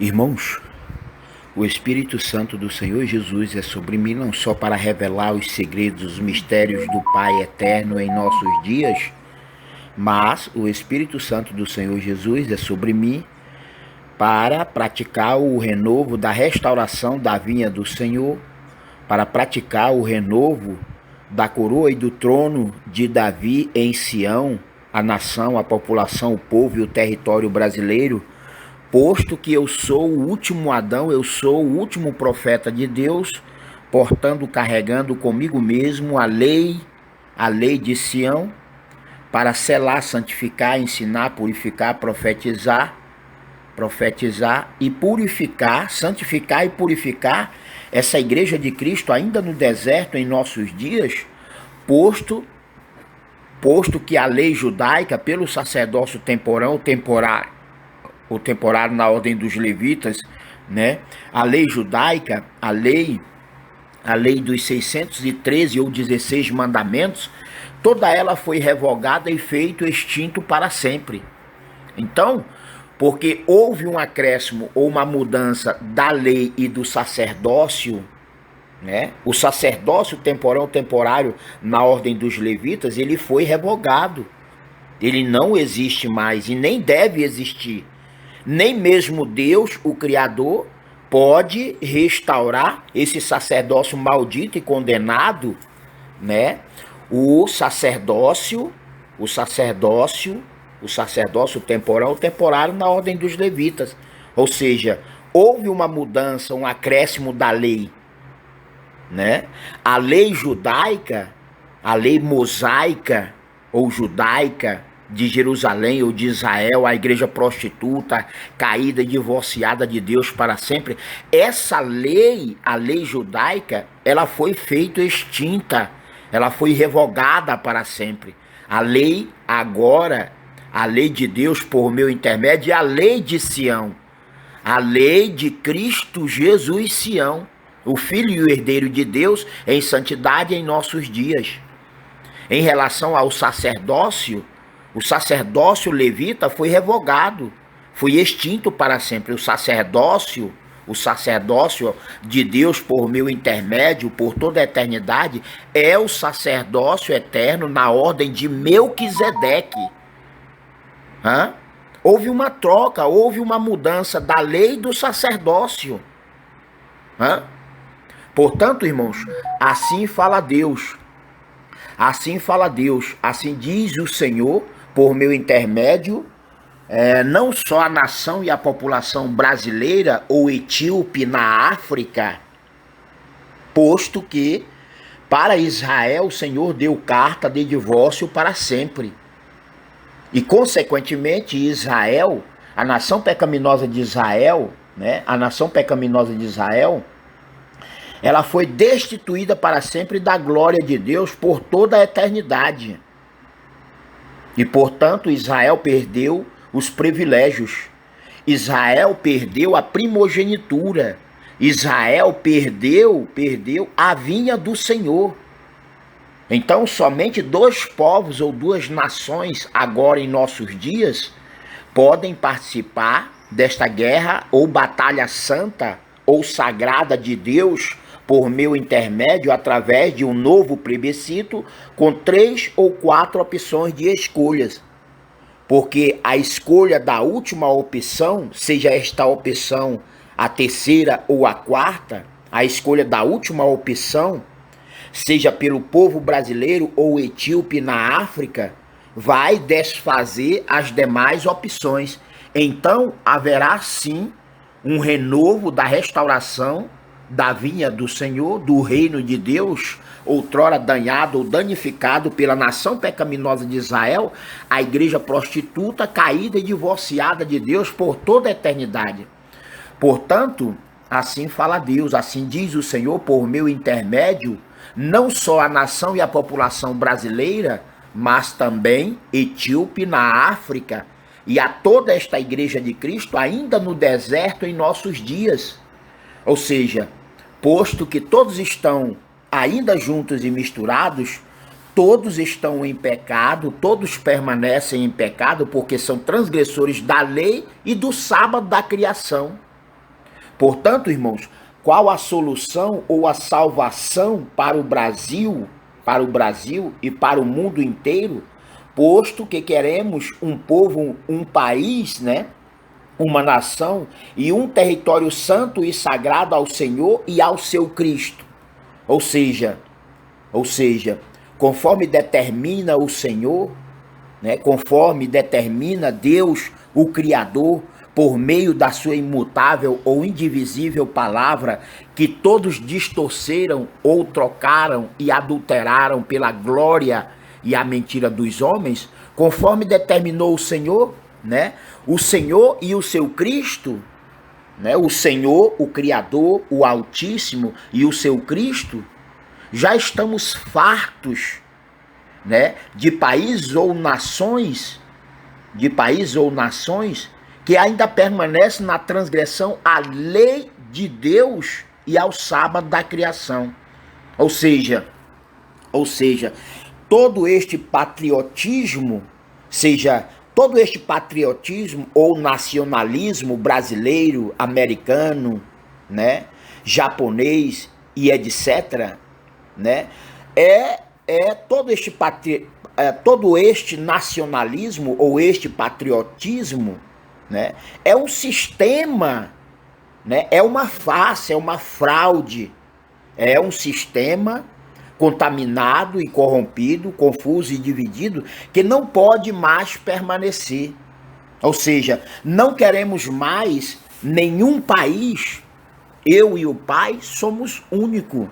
Irmãos, o Espírito Santo do Senhor Jesus é sobre mim não só para revelar os segredos, os mistérios do Pai eterno em nossos dias, mas o Espírito Santo do Senhor Jesus é sobre mim para praticar o renovo da restauração da vinha do Senhor, para praticar o renovo da coroa e do trono de Davi em Sião, a nação, a população, o povo e o território brasileiro, posto que eu sou o último Adão, eu sou o último profeta de Deus, portando, carregando comigo mesmo a lei de Sião, para selar, santificar, ensinar, purificar, profetizar e purificar, santificar e purificar essa igreja de Cristo ainda no deserto em nossos dias, posto que a lei judaica, pelo sacerdócio temporário na ordem dos levitas, né? A lei judaica, a lei dos 613 ou 16 mandamentos, toda ela foi revogada e feito extinto para sempre. Então, porque houve um acréscimo ou uma mudança da lei e do sacerdócio, né? O sacerdócio temporário na ordem dos levitas, ele foi revogado. Ele não existe mais e nem deve existir. Nem mesmo Deus, o Criador, pode restaurar esse sacerdócio maldito e condenado, né? O sacerdócio temporário na ordem dos levitas. Ou seja, houve uma mudança, um acréscimo da lei, né? A lei judaica, a lei mosaica ou judaica de Jerusalém ou de Israel, a igreja prostituta, caída e divorciada de Deus para sempre, essa lei, a lei judaica, ela foi feita extinta, ela foi revogada para sempre. A lei agora, a lei de Deus por meu intermédio, é a lei de Sião, a lei de Cristo Jesus Sião, o Filho e o herdeiro de Deus em santidade em nossos dias. Em relação ao sacerdócio, o sacerdócio levita foi revogado, foi extinto para sempre. O sacerdócio de Deus por meu intermédio, por toda a eternidade, é o sacerdócio eterno na ordem de Melquisedeque. Houve uma troca, houve uma mudança da lei e do sacerdócio. Portanto, irmãos, assim fala Deus. Assim fala Deus, assim diz o Senhor, por meu intermédio, não só a nação e a população brasileira ou etíope na África, posto que para Israel o Senhor deu carta de divórcio para sempre. E, consequentemente, Israel, a nação pecaminosa de Israel, né, ela foi destituída para sempre da glória de Deus por toda a eternidade. E, portanto, Israel perdeu os privilégios. Israel perdeu a primogenitura. Israel perdeu a vinha do Senhor. Então, somente dois povos ou duas nações, agora em nossos dias, podem participar desta guerra ou batalha santa ou sagrada de Deus por meu intermédio, através de um novo plebiscito com 3 ou 4 opções de escolhas. Porque a escolha da última opção, seja esta opção a terceira ou a quarta, a escolha da última opção, seja pelo povo brasileiro ou etíope na África, vai desfazer as demais opções. Então haverá sim um renovo da restauração da vinha do Senhor, do reino de Deus, outrora danhado ou danificado pela nação pecaminosa de Israel, a igreja prostituta, caída e divorciada de Deus por toda a eternidade. Portanto, assim fala Deus, assim diz o Senhor por meu intermédio, não só a nação e a população brasileira, mas também etíope na África, e a toda esta igreja de Cristo ainda no deserto em nossos dias. Ou seja, posto que todos estão ainda juntos e misturados, todos estão em pecado, todos permanecem em pecado porque são transgressores da lei e do sábado da criação. Portanto, irmãos, qual a solução ou a salvação para o Brasil e para o mundo inteiro, posto que queremos um povo, um país, né? Uma nação e um território santo e sagrado ao Senhor e ao seu Cristo. Ou seja, conforme determina o Senhor, né, conforme determina Deus, o Criador, por meio da sua imutável ou indivisível palavra, que todos distorceram ou trocaram e adulteraram pela glória e a mentira dos homens, conforme determinou o Senhor, né? O Senhor e o seu Cristo, né? O Senhor, o Criador, o Altíssimo e o seu Cristo, já estamos fartos, né? De países ou nações que ainda permanecem na transgressão à lei de Deus e ao sábado da criação. Ou seja, todo este patriotismo, ou nacionalismo brasileiro, americano, né, japonês e etc., né, todo este nacionalismo ou este patriotismo, né, é um sistema, né, é uma farsa, é uma fraude, é um sistema contaminado e corrompido, confuso e dividido, que não pode mais permanecer. Ou seja, não queremos mais nenhum país. Eu e o Pai somos único.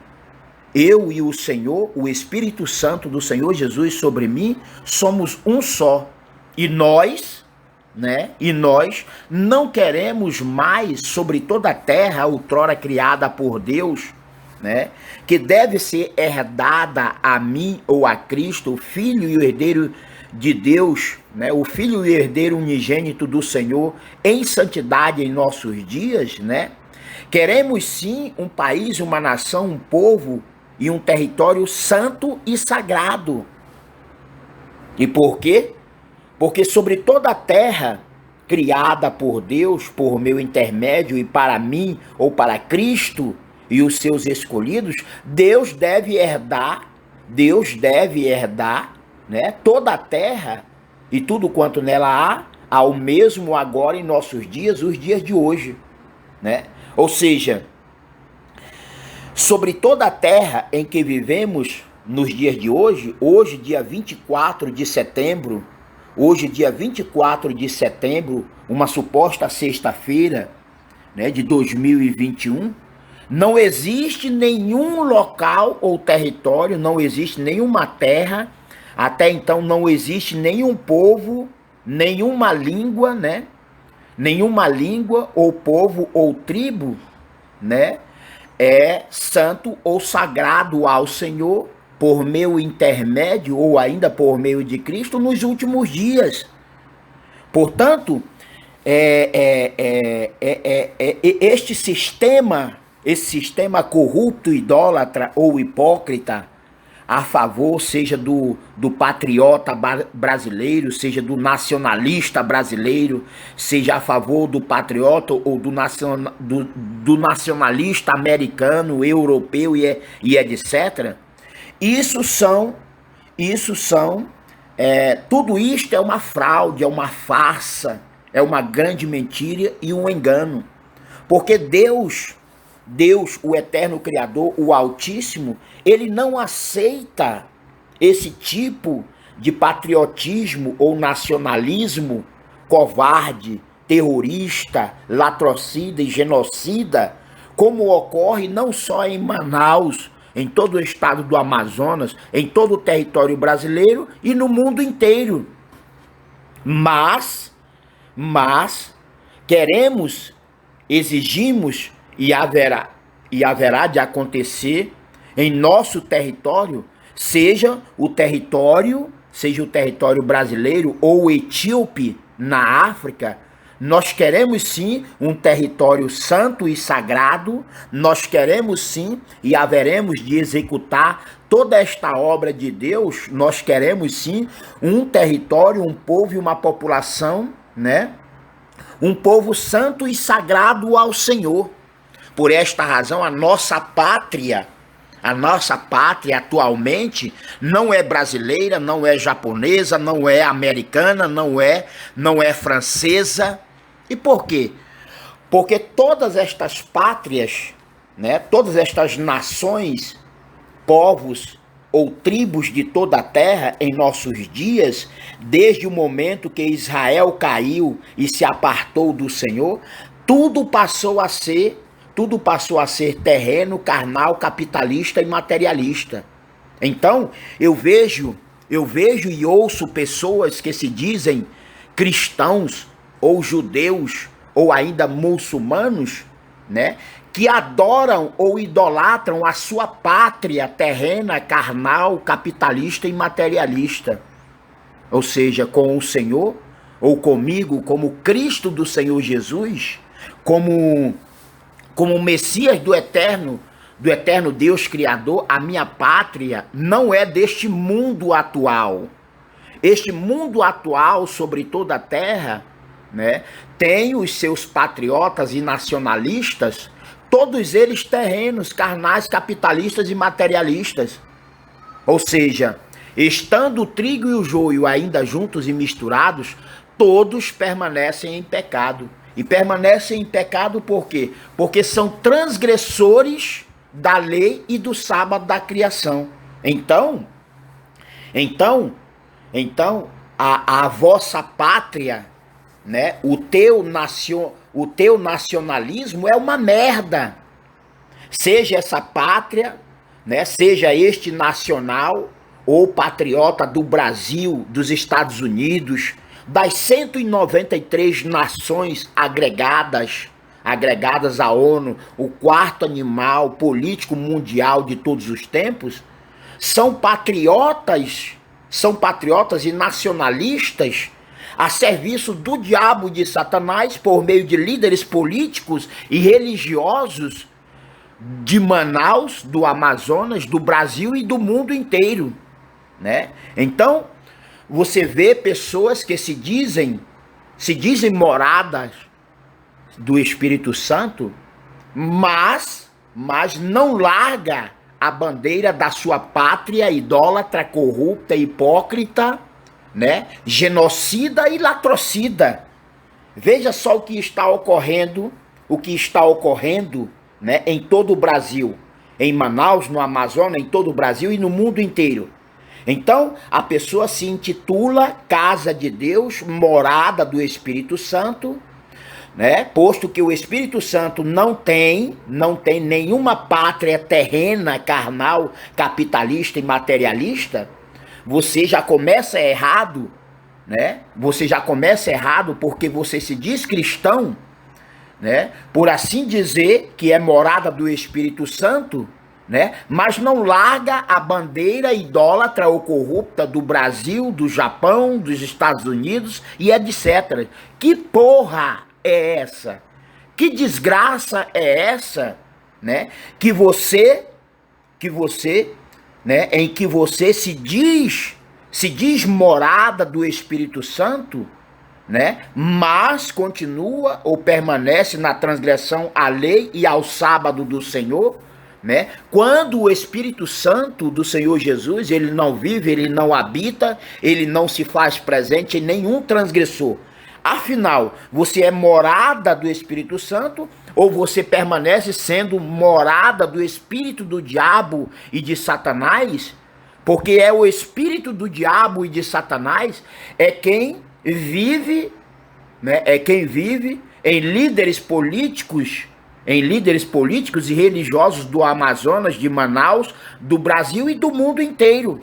Eu e o Senhor, o Espírito Santo do Senhor Jesus sobre mim, somos um só. E nós, né? E nós não queremos mais sobre toda a terra outrora criada por Deus, né, que deve ser herdada a mim ou a Cristo, o Filho e o herdeiro de Deus, né, o Filho e herdeiro unigênito do Senhor, em santidade em nossos dias, né? Queremos sim um país, uma nação, um povo e um território santo e sagrado. E por quê? Porque sobre toda a terra criada por Deus, por meu intermédio e para mim ou para Cristo e os seus escolhidos, Deus deve herdar, né, toda a terra e tudo quanto nela há, ao mesmo agora em nossos dias, os dias de hoje, né? Ou seja, sobre toda a terra em que vivemos nos dias de hoje, dia 24 de setembro, uma suposta sexta-feira, né, de 2021, não existe nenhum local ou território, não existe nenhuma terra, até então não existe nenhum povo, nenhuma língua, né? Nenhuma língua ou povo ou tribo, né? É santo ou sagrado ao Senhor por meu intermédio ou ainda por meio de Cristo nos últimos dias. Portanto, esse sistema corrupto, idólatra ou hipócrita, a favor, seja do patriota brasileiro, seja do nacionalista brasileiro, seja a favor do patriota ou do nacionalista americano, europeu e etc. Tudo isto é uma fraude, é uma farsa, é uma grande mentira e um engano. Porque Deus, o eterno Criador, o Altíssimo, ele não aceita esse tipo de patriotismo ou nacionalismo covarde, terrorista, latrocida e genocida, como ocorre não só em Manaus, em todo o estado do Amazonas, em todo o território brasileiro e no mundo inteiro. Mas queremos, exigimos e haverá de acontecer em nosso território, seja o território brasileiro ou etíope na África. Nós queremos sim um território santo e sagrado, nós queremos sim e haveremos de executar toda esta obra de Deus, nós queremos sim um território, um povo e uma população, né? Um povo santo e sagrado ao Senhor. Por esta razão, a nossa pátria atualmente não é brasileira, não é japonesa, não é americana, não é francesa. E por quê? Porque todas estas pátrias, né, todas estas nações, povos ou tribos de toda a terra em nossos dias, desde o momento que Israel caiu e se apartou do Senhor, tudo passou a ser terreno, carnal, capitalista e materialista. Então, eu vejo e ouço pessoas que se dizem cristãos ou judeus ou ainda muçulmanos, né, que adoram ou idolatram a sua pátria terrena, carnal, capitalista e materialista. Ou seja, com o Senhor, ou comigo, como Cristo do Senhor Jesus, como Messias do eterno Deus Criador, a minha pátria não é deste mundo atual. Este mundo atual sobre toda a terra, né, tem os seus patriotas e nacionalistas, todos eles terrenos, carnais, capitalistas e materialistas. Ou seja, estando o trigo e o joio ainda juntos e misturados, todos permanecem em pecado. E permanecem em pecado por quê? Porque são transgressores da lei e do sábado da criação. Então, a vossa pátria, né, o teu nacionalismo é uma merda. Seja essa pátria, né, seja este nacional ou patriota do Brasil, dos Estados Unidos, das 193 nações agregadas à ONU, o quarto animal político mundial de todos os tempos, são patriotas e nacionalistas a serviço do diabo e de Satanás por meio de líderes políticos e religiosos de Manaus, do Amazonas, do Brasil e do mundo inteiro, né? Então, você vê pessoas que se dizem moradas do Espírito Santo, mas não larga a bandeira da sua pátria idólatra, corrupta, hipócrita, né? Genocida e latrocida. Veja só o que está ocorrendo, né, em todo o Brasil, em Manaus, no Amazonas, em todo o Brasil e no mundo inteiro. Então, a pessoa se intitula Casa de Deus, morada do Espírito Santo, né? Posto que o Espírito Santo não tem nenhuma pátria terrena, carnal, capitalista e materialista, você já começa errado, né? Você já começa errado porque você se diz cristão, né? Por assim dizer, que é morada do Espírito Santo, né? Mas não larga a bandeira idólatra ou corrupta do Brasil, do Japão, dos Estados Unidos e etc. Que porra é essa? Que desgraça é essa, né? Que você, né, em que você se diz morada do Espírito Santo, né? Mas continua ou permanece na transgressão à lei e ao sábado do Senhor, né? Quando o Espírito Santo do Senhor Jesus, ele não vive, ele não habita, ele não se faz presente em nenhum transgressor. Afinal, você é morada do Espírito Santo ou você permanece sendo morada do espírito do diabo e de Satanás? Porque é o espírito do diabo e de Satanás é quem vive, né? É quem vive em líderes políticos e religiosos do Amazonas, de Manaus, do Brasil e do mundo inteiro.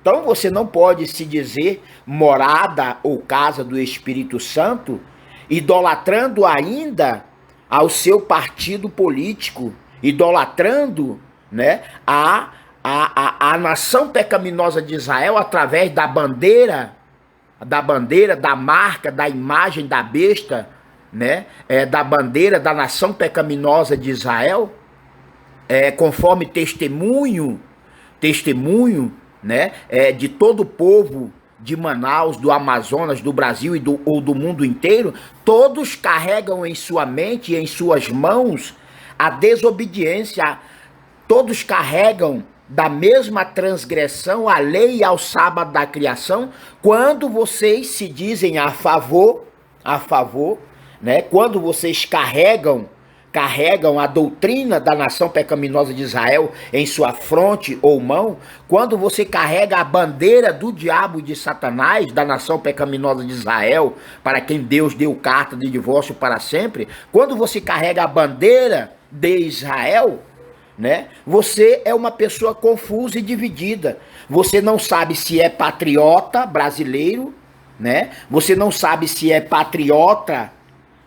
Então você não pode se dizer morada ou casa do Espírito Santo, idolatrando ainda ao seu partido político, idolatrando, né, a nação pecaminosa de Israel através da bandeira, da marca, da imagem da besta, né, da bandeira da nação pecaminosa de Israel, conforme testemunho, né, de todo o povo de Manaus, do Amazonas, do Brasil ou do mundo inteiro, todos carregam em sua mente e em suas mãos a desobediência. Todos carregam da mesma transgressão à lei e ao sábado da criação, quando vocês se dizem a favor, né? Quando vocês carregam a doutrina da nação pecaminosa de Israel em sua fronte ou mão, quando você carrega a bandeira do diabo e de Satanás, da nação pecaminosa de Israel, para quem Deus deu carta de divórcio para sempre, quando você carrega a bandeira de Israel, né? Você é uma pessoa confusa e dividida. Você não sabe se é patriota brasileiro, né? Você não sabe se é patriota,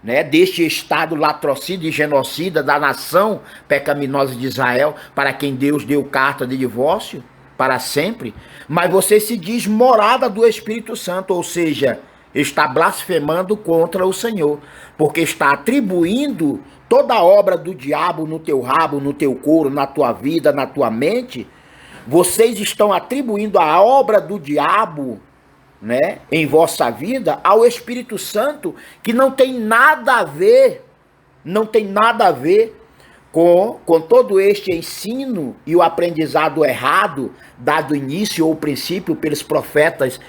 né, deste estado latrocida e genocida da nação pecaminosa de Israel, para quem Deus deu carta de divórcio para sempre. Mas você se diz morada do Espírito Santo, ou seja, está blasfemando contra o Senhor, porque está atribuindo toda a obra do diabo no teu rabo, no teu couro, na tua vida, na tua mente. Vocês estão atribuindo a obra do diabo, né, em vossa vida ao Espírito Santo, que não tem nada a ver com todo este ensino e o aprendizado errado dado início ou princípio pelos profetas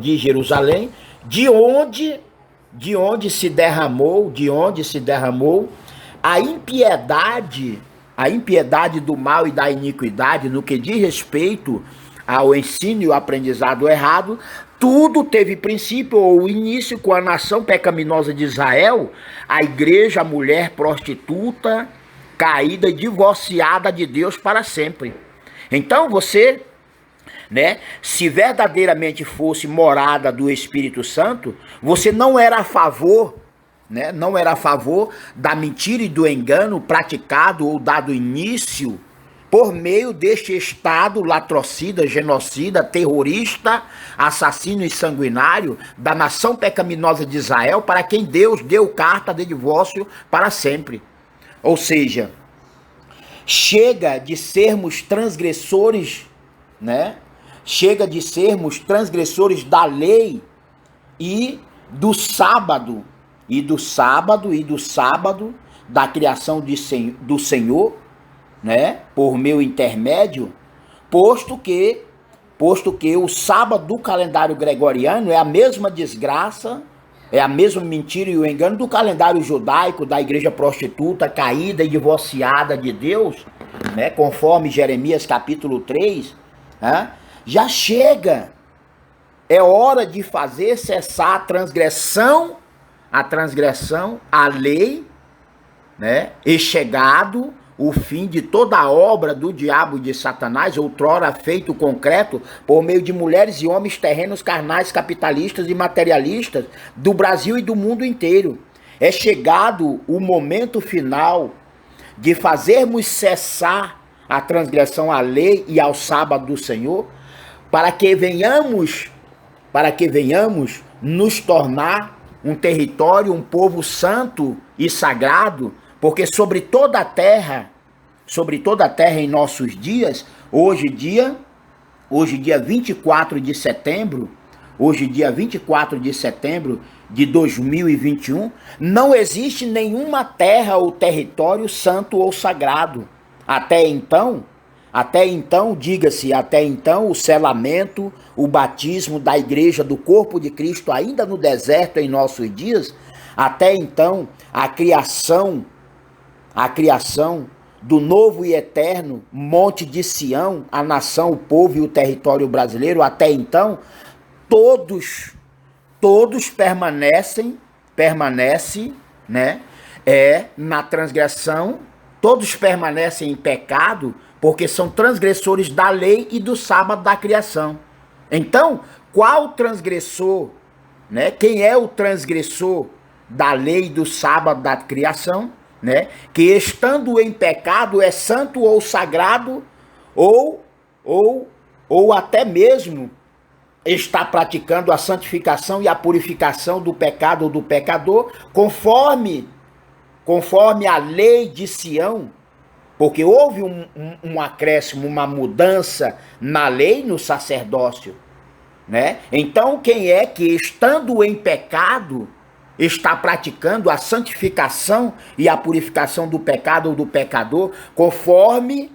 de Jerusalém, de onde se derramou a impiedade do mal e da iniquidade no que diz respeito ao ensino e o aprendizado errado. Tudo teve princípio ou início com a nação pecaminosa de Israel, a igreja, a mulher prostituta, caída e divorciada de Deus para sempre. Então você, né, se verdadeiramente fosse morada do Espírito Santo, você não era a favor, né, não era a favor da mentira e do engano praticado ou dado início por meio deste estado latrocida, genocida, terrorista, assassino e sanguinário da nação pecaminosa de Israel, para quem Deus deu carta de divórcio para sempre. Ou seja, chega de sermos transgressores, né? Chega de sermos transgressores da lei e do sábado da criação do Senhor, né, por meu intermédio, posto que o sábado do calendário gregoriano é a mesma desgraça, é a mesma mentira e o engano do calendário judaico, da igreja prostituta, caída e divorciada de Deus, né, conforme Jeremias capítulo 3, né, já chega, é hora de fazer cessar a transgressão à lei, né, e chegado o fim de toda a obra do diabo e de Satanás, outrora feito concreto por meio de mulheres e homens terrenos, carnais, capitalistas e materialistas do Brasil e do mundo inteiro. É chegado o momento final de fazermos cessar a transgressão à lei e ao sábado do Senhor, para que venhamos nos tornar um território, um povo santo e sagrado, porque sobre toda a terra em nossos dias, hoje dia 24 de setembro de 2021, não existe nenhuma terra ou território santo ou sagrado. Até então, diga-se, até então, o selamento, o batismo da igreja do corpo de Cristo ainda no deserto em nossos dias, até então, a criação do novo e eterno Monte de Sião, a nação, o povo e o território brasileiro, até então, todos permanecem, né, na transgressão, todos permanecem em pecado, porque são transgressores da lei e do sábado da criação. Então, qual transgressor, né? Quem é o transgressor da lei e do sábado da criação, né? Que estando em pecado é santo ou sagrado, ou até mesmo está praticando a santificação e a purificação do pecado ou do pecador, conforme a lei de Sião, porque houve um acréscimo, uma mudança na lei, no sacerdócio, né? Então, quem é que, estando em pecado, está praticando a santificação e a purificação do pecado ou do pecador, conforme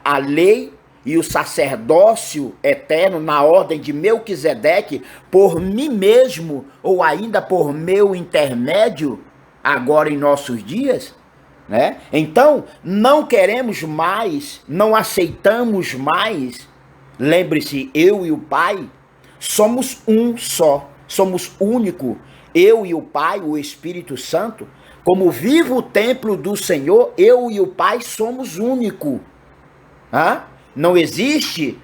a lei e o sacerdócio eterno na ordem de Melquisedeque, por mim mesmo ou ainda por meu intermédio, agora em nossos dias, né? Então, não queremos mais, não aceitamos mais. Lembre-se, eu e o Pai somos um só, somos único. Eu e o Pai, o Espírito Santo, como vivo templo do Senhor, eu e o Pai somos único. Ah? Não existe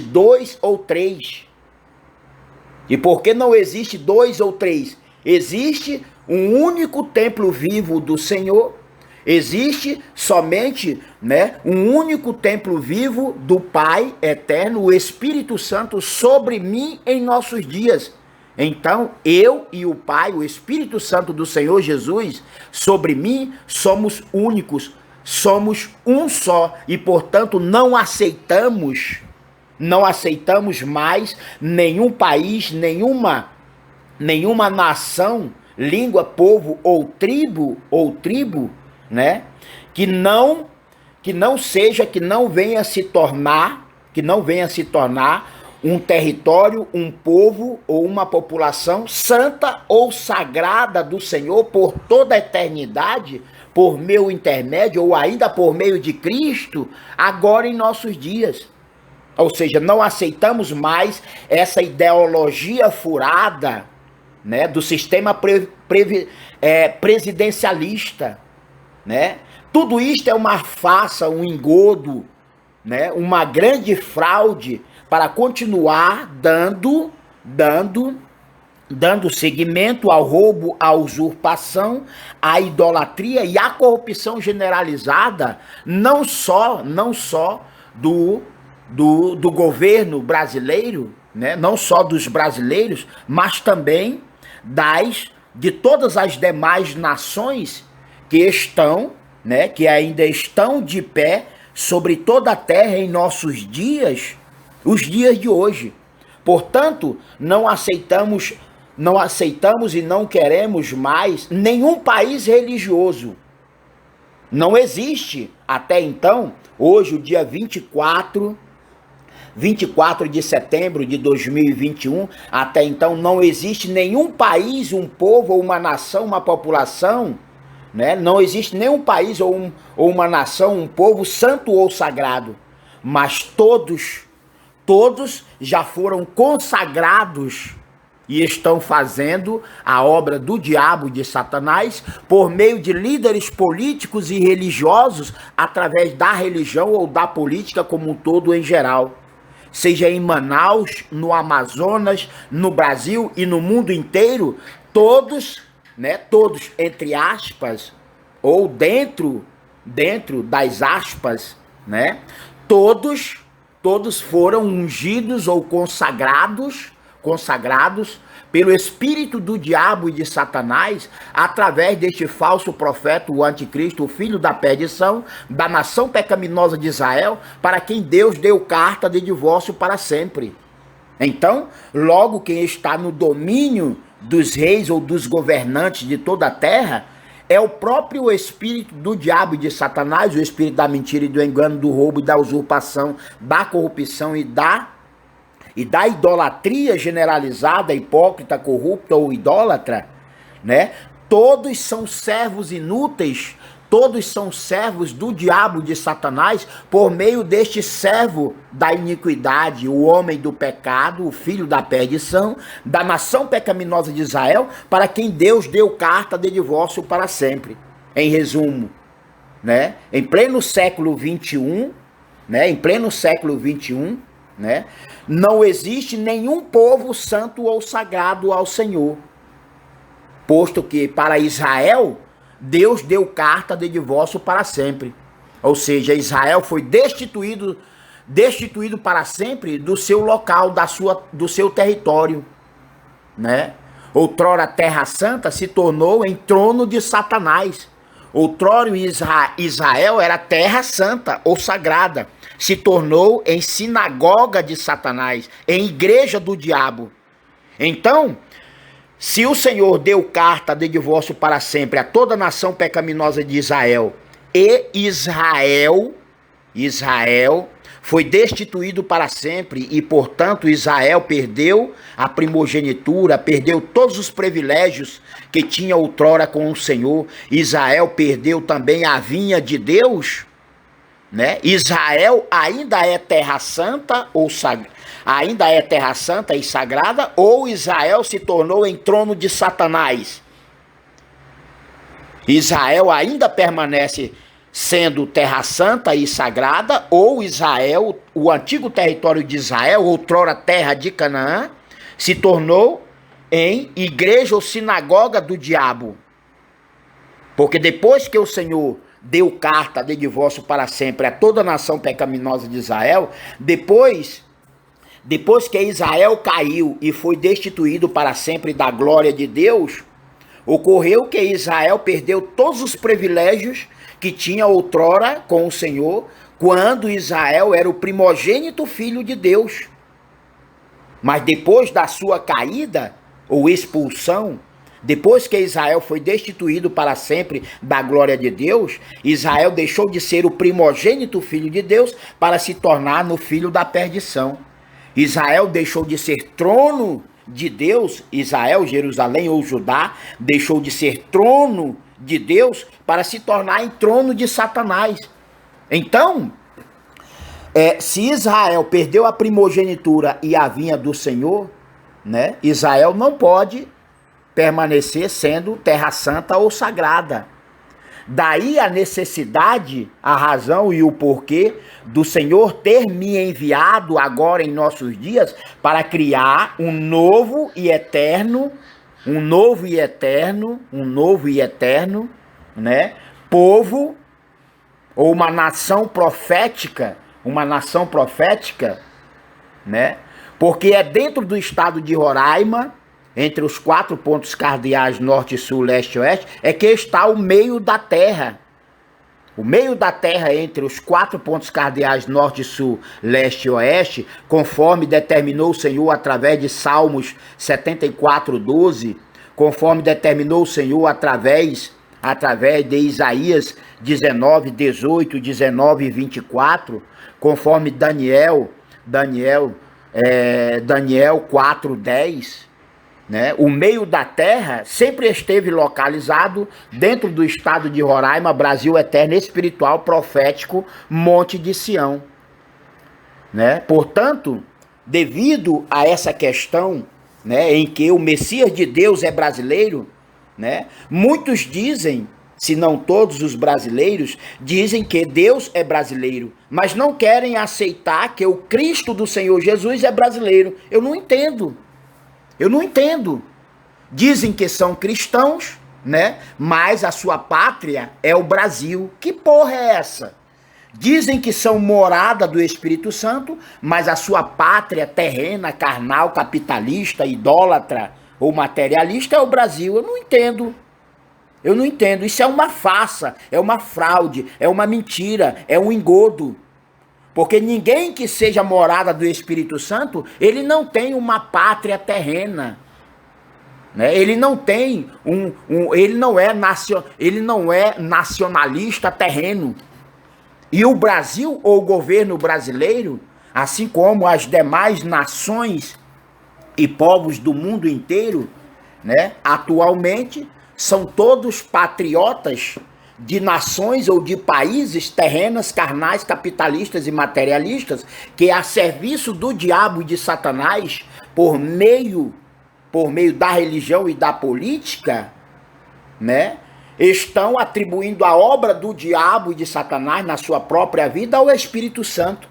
dois ou três. E por que não existe dois ou três? Existe um único templo vivo do Senhor. Existe somente, né, um único templo vivo do Pai eterno, o Espírito Santo, sobre mim em nossos dias. Então, eu e o Pai, o Espírito Santo do Senhor Jesus, sobre mim, somos únicos. Somos um só e, portanto, não aceitamos mais nenhum país, nenhuma nação, língua, povo ou tribo, né? Que não venha se tornar um território, um povo ou uma população santa ou sagrada do Senhor por toda a eternidade, por meu intermédio ou ainda por meio de Cristo, agora em nossos dias. Ou seja, não aceitamos mais essa ideologia furada, né, do sistema presidencialista, né? Tudo isto é uma farsa, um engodo, né, uma grande fraude para continuar dando seguimento ao roubo, à usurpação, à idolatria e à corrupção generalizada, não só do governo brasileiro, né? Não só dos brasileiros, mas também de todas as demais nações que estão, né, que ainda estão de pé sobre toda a terra em nossos dias, os dias de hoje. Portanto, não aceitamos e não queremos mais nenhum país religioso. Não existe, até então, hoje, o dia 24 de setembro de 2021, até então não existe nenhum país, um povo ou uma nação, uma população, né? Não existe nenhum país ou uma nação, um povo santo ou sagrado, mas todos já foram consagrados e estão fazendo a obra do diabo, de Satanás, por meio de líderes políticos e religiosos, através da religião ou da política como um todo em geral. Seja em Manaus, no Amazonas, no Brasil e no mundo inteiro, todos, entre aspas, ou dentro das aspas, né? Todos foram ungidos ou consagrados pelo espírito do diabo e de Satanás, através deste falso profeta, o anticristo, o filho da perdição, da nação pecaminosa de Israel, para quem Deus deu carta de divórcio para sempre. Então, logo quem está no domínio dos reis ou dos governantes de toda a terra é o próprio espírito do diabo e de Satanás, o espírito da mentira e do engano, do roubo e da usurpação, da corrupção e da idolatria generalizada, hipócrita, corrupta ou idólatra, né? Todos são servos inúteis, todos são servos do diabo, de Satanás, por meio deste servo da iniquidade, o homem do pecado, o filho da perdição, da nação pecaminosa de Israel, para quem Deus deu carta de divórcio para sempre. Em resumo, né? Em pleno século XXI, né? Não existe nenhum povo santo ou sagrado ao Senhor, posto que para Israel Deus deu carta de divórcio para sempre. Ou seja, Israel foi destituído para sempre do seu local, do seu território, né? Outrora Terra Santa se tornou em trono de Satanás. Outrora Israel era terra santa ou sagrada, se tornou em sinagoga de Satanás, em igreja do diabo. Então, Se o Senhor deu carta de divórcio para sempre a toda a nação pecaminosa de Israel, e Israel foi destituído para sempre, e portanto Israel perdeu a primogenitura, perdeu todos os privilégios que tinha outrora com o Senhor. Israel perdeu também a vinha de Deus, né? Israel ainda é terra santa ou ainda é terra santa e sagrada, ou Israel se tornou em trono de Satanás? Israel ainda permanece sendo terra santa e sagrada, ou Israel, o antigo território de Israel, outrora terra de Canaã, se tornou em igreja ou sinagoga do diabo? Porque depois que o Senhor deu carta de divórcio para sempre a toda a nação pecaminosa de Israel, depois que Israel caiu e foi destituído para sempre da glória de Deus, ocorreu que Israel perdeu todos os privilégios que tinha outrora com o Senhor, quando Israel era o primogênito filho de Deus. Mas depois da sua caída ou expulsão, depois que Israel foi destituído para sempre da glória de Deus, Israel deixou de ser o primogênito filho de Deus para se tornar no filho da perdição. Israel deixou de ser trono de Deus, Israel, Jerusalém ou Judá, deixou de ser trono de Deus para se tornar em trono de Satanás. Então, se Israel perdeu a primogenitura e a vinha do Senhor, né, Israel não pode permanecer sendo terra santa ou sagrada. Daí a necessidade, a razão e o porquê do Senhor ter me enviado agora em nossos dias para criar um novo e eterno, né, povo ou uma nação profética, né? Porque é dentro do estado de Roraima, entre os 4 pontos cardeais norte, sul, leste e oeste, é que está o meio da terra. O meio da terra entre os 4 pontos cardeais norte, sul, leste e oeste, conforme determinou o Senhor através de Salmos 74:12, conforme determinou o Senhor através de Isaías 19:18, 19 e 24, conforme Daniel 4:10, né? O meio da terra sempre esteve localizado dentro do estado de Roraima, Brasil eterno, espiritual, profético, Monte de Sião, né? Portanto, devido a essa questão, né, em que o Messias de Deus é brasileiro, né, muitos dizem, se não todos os brasileiros, dizem que Deus é brasileiro, mas não querem aceitar que o Cristo do Senhor Jesus é brasileiro. Eu não entendo. Dizem que são cristãos, né? Mas a sua pátria é o Brasil. Que porra é essa? Dizem que são morada do Espírito Santo, mas a sua pátria terrena, carnal, capitalista, idólatra ou materialista é o Brasil. Eu não entendo. Isso é uma farsa, é uma fraude, é uma mentira, é um engodo. Porque ninguém que seja morada do Espírito Santo, ele não tem uma pátria terrena, né? Ele não tem ele não é nacionalista terreno. E o Brasil, ou o governo brasileiro, assim como as demais nações e povos do mundo inteiro, né, atualmente, são todos patriotas de nações ou de países terrenas, carnais, capitalistas e materialistas, que a serviço do diabo e de Satanás, por meio da religião e da política, né, estão atribuindo a obra do diabo e de Satanás na sua própria vida ao Espírito Santo.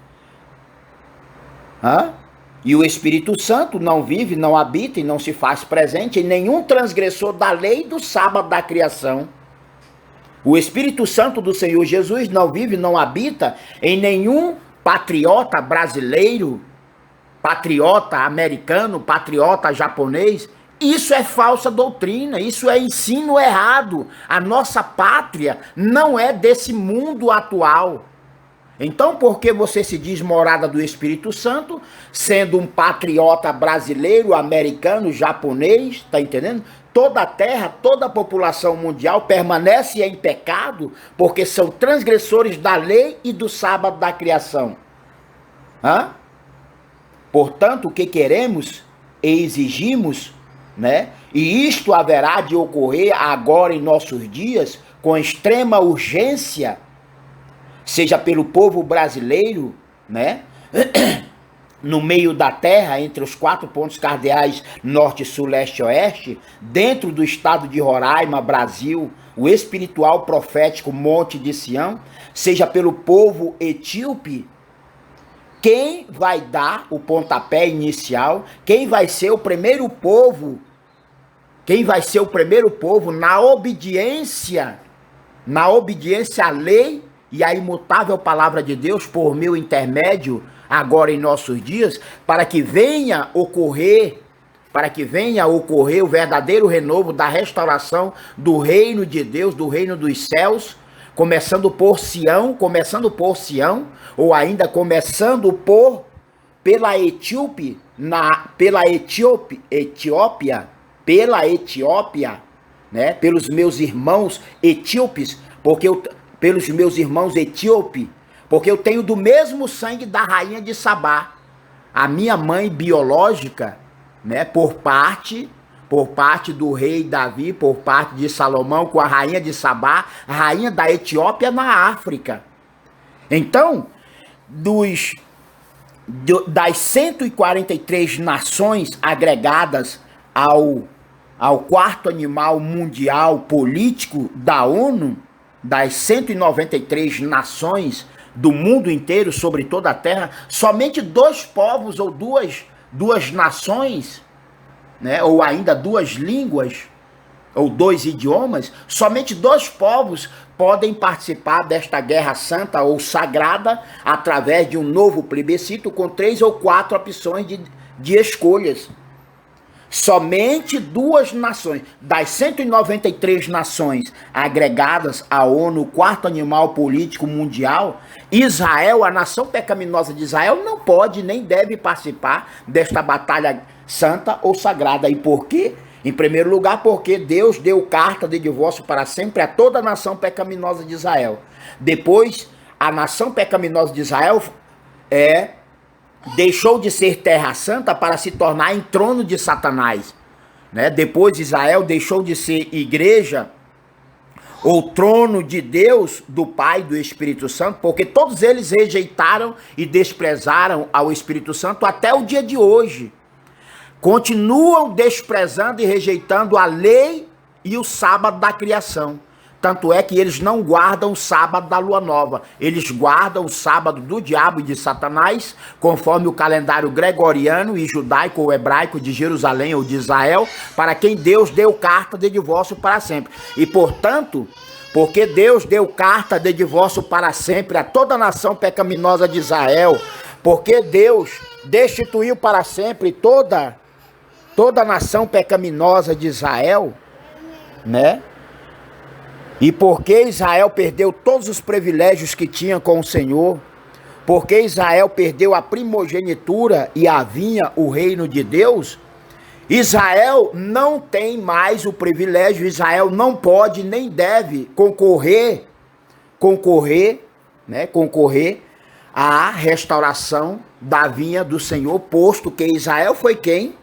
E o Espírito Santo não vive, não habita e não se faz presente em nenhum transgressor da lei do sábado da criação. O Espírito Santo do Senhor Jesus não vive, não habita em nenhum patriota brasileiro, patriota americano, patriota japonês. Isso é falsa doutrina, isso é ensino errado. A nossa pátria não é desse mundo atual. Então, por que você se diz morada do Espírito Santo, sendo um patriota brasileiro, americano, japonês, tá entendendo? Toda a terra, toda a população mundial permanece em pecado, porque são transgressores da lei e do sábado da criação. Hã? Portanto, o que queremos e exigimos, né? E isto haverá de ocorrer agora em nossos dias, com extrema urgência, seja pelo povo brasileiro, né? No meio da terra, entre os 4 pontos cardeais norte, sul, leste e oeste, dentro do estado de Roraima, Brasil, o espiritual profético Monte de Sião, seja pelo povo etíope, quem vai dar o pontapé inicial, quem vai ser o primeiro povo, na obediência à lei e à imutável palavra de Deus por meu intermédio, agora em nossos dias, para que venha ocorrer o verdadeiro renovo da restauração do reino de Deus, do reino dos céus, começando por Sião, ou ainda pela Etiópia, né? Pelos meus irmãos etíopes, pelos meus irmãos etíopes, porque eu tenho do mesmo sangue da rainha de Sabá, a minha mãe biológica, né? Por parte do rei Davi, por parte de Salomão, com a rainha de Sabá, a rainha da Etiópia na África. Então, das 143 nações agregadas ao quarto animal mundial político da ONU, das 193 nações do mundo inteiro, sobre toda a terra, somente 2 povos ou duas nações, né, ou ainda 2 línguas, ou 2 idiomas, somente 2 povos podem participar desta guerra santa ou sagrada através de um novo plebiscito com 3 ou 4 opções de escolhas. Somente 2 nações, das 193 nações agregadas à ONU, o quarto animal político mundial, Israel, a nação pecaminosa de Israel, não pode nem deve participar desta batalha santa ou sagrada. E por quê? Em primeiro lugar, porque Deus deu carta de divórcio para sempre a toda a nação pecaminosa de Israel. Depois, a nação pecaminosa de Israel deixou de ser terra santa para se tornar em trono de Satanás, né? Depois Israel deixou de ser igreja ou trono de Deus, do Pai e do Espírito Santo, porque todos eles rejeitaram e desprezaram ao Espírito Santo até o dia de hoje. Continuam desprezando e rejeitando a lei e o sábado da criação. Tanto é que eles não guardam o sábado da lua nova. Eles guardam o sábado do diabo e de Satanás, conforme o calendário gregoriano e judaico ou hebraico de Jerusalém ou de Israel, para quem Deus deu carta de divórcio para sempre. E, portanto, porque Deus deu carta de divórcio para sempre a toda a nação pecaminosa de Israel, porque Deus destituiu para sempre toda a nação pecaminosa de Israel, né? E porque Israel perdeu todos os privilégios que tinha com o Senhor, porque Israel perdeu a primogenitura e a vinha, o reino de Deus, Israel não tem mais o privilégio, Israel não pode nem deve concorrer à restauração da vinha do Senhor, posto que Israel foi quem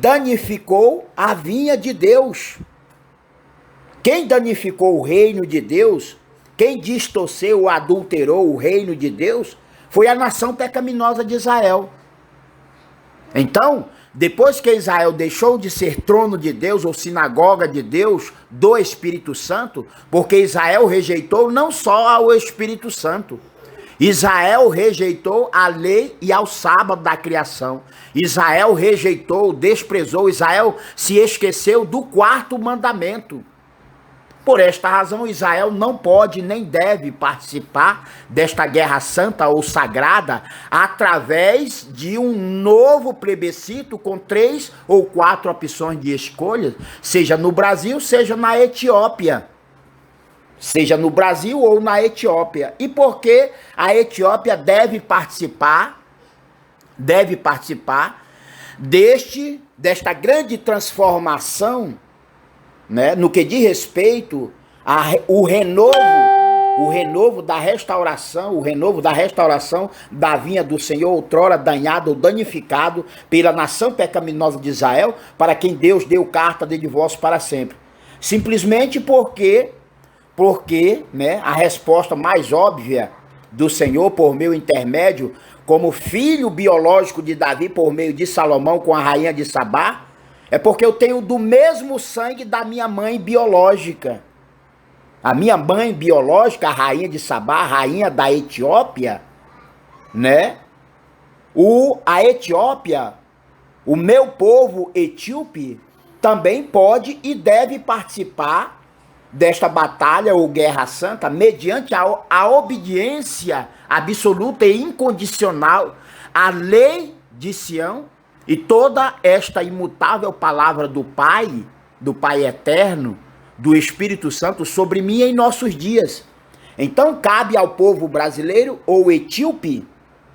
danificou a vinha de Deus. Quem danificou o reino de Deus, quem distorceu ou adulterou o reino de Deus, foi a nação pecaminosa de Israel. Então, depois que Israel deixou de ser trono de Deus ou sinagoga de Deus, do Espírito Santo, porque Israel rejeitou não só o Espírito Santo, Israel rejeitou a lei e ao sábado da criação. Israel rejeitou, desprezou, Israel se esqueceu do 4º mandamento. Por esta razão, Israel não pode nem deve participar desta guerra santa ou sagrada através de um novo plebiscito com 3 ou 4 opções de escolha, seja no Brasil, seja na Etiópia. seja no Brasil ou na Etiópia. E por que a Etiópia deve participar desta grande transformação, né, no que diz respeito ao renovo da restauração da vinha do Senhor, outrora danhado ou danificado pela nação pecaminosa de Israel, para quem Deus deu carta de divórcio para sempre. Simplesmente porque, né, a resposta mais óbvia do Senhor por meu intermédio, como filho biológico de Davi por meio de Salomão com a rainha de Sabá, é porque eu tenho do mesmo sangue da minha mãe biológica. A minha mãe biológica, a rainha de Sabá, a rainha da Etiópia, né? A Etiópia, o meu povo etíope, também pode e deve participar desta batalha ou guerra santa mediante a obediência absoluta e incondicional à lei de Sião e toda esta imutável palavra do Pai eterno, do Espírito Santo sobre mim em nossos dias. Então cabe ao povo brasileiro ou etíope,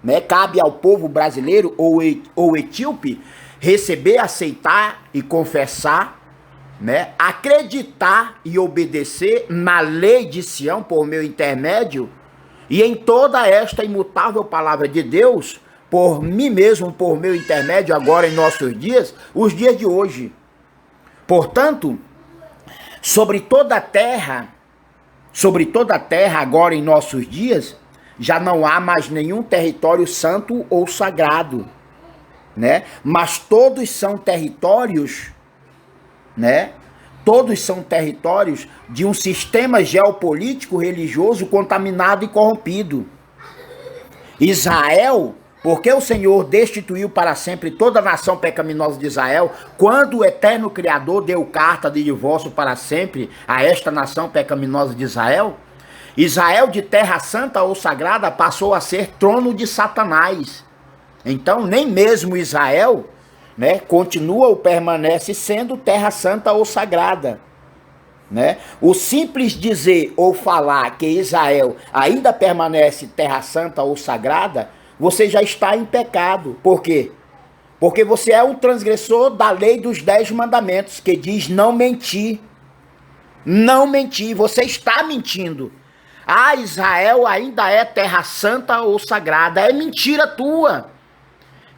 né? Cabe ao povo brasileiro ou etíope receber, aceitar e confessar, né? Acreditar e obedecer na lei de Sião por meu intermédio e em toda esta imutável palavra de Deus por mim mesmo, por meu intermédio agora em nossos dias, os dias de hoje. Portanto, sobre toda a terra agora em nossos dias, já não há mais nenhum território santo ou sagrado, né? Mas todos são territórios, né? Todos são territórios de um sistema geopolítico religioso contaminado e corrompido. Israel, porque o Senhor destituiu para sempre toda a nação pecaminosa de Israel, quando o eterno Criador deu carta de divórcio para sempre a esta nação pecaminosa de Israel, Israel de terra santa ou sagrada passou a ser trono de Satanás. Então nem mesmo Israel, né, continua ou permanece sendo terra santa ou sagrada, né? O simples dizer ou falar que Israel ainda permanece terra santa ou sagrada, você já está em pecado. Por quê? Porque você é um transgressor da lei dos 10 mandamentos, que diz não mentir. Não mentir, você está mentindo. Ah, Israel ainda é terra santa ou sagrada. É mentira tua.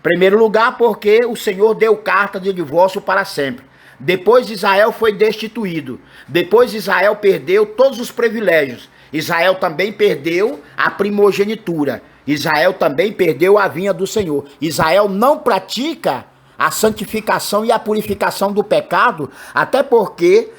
Primeiro lugar, porque o Senhor deu carta de divórcio para sempre. Depois Israel foi destituído. Depois Israel perdeu todos os privilégios. Israel também perdeu a primogenitura. Israel também perdeu a vinha do Senhor. Israel não pratica a santificação e a purificação do pecado, até porque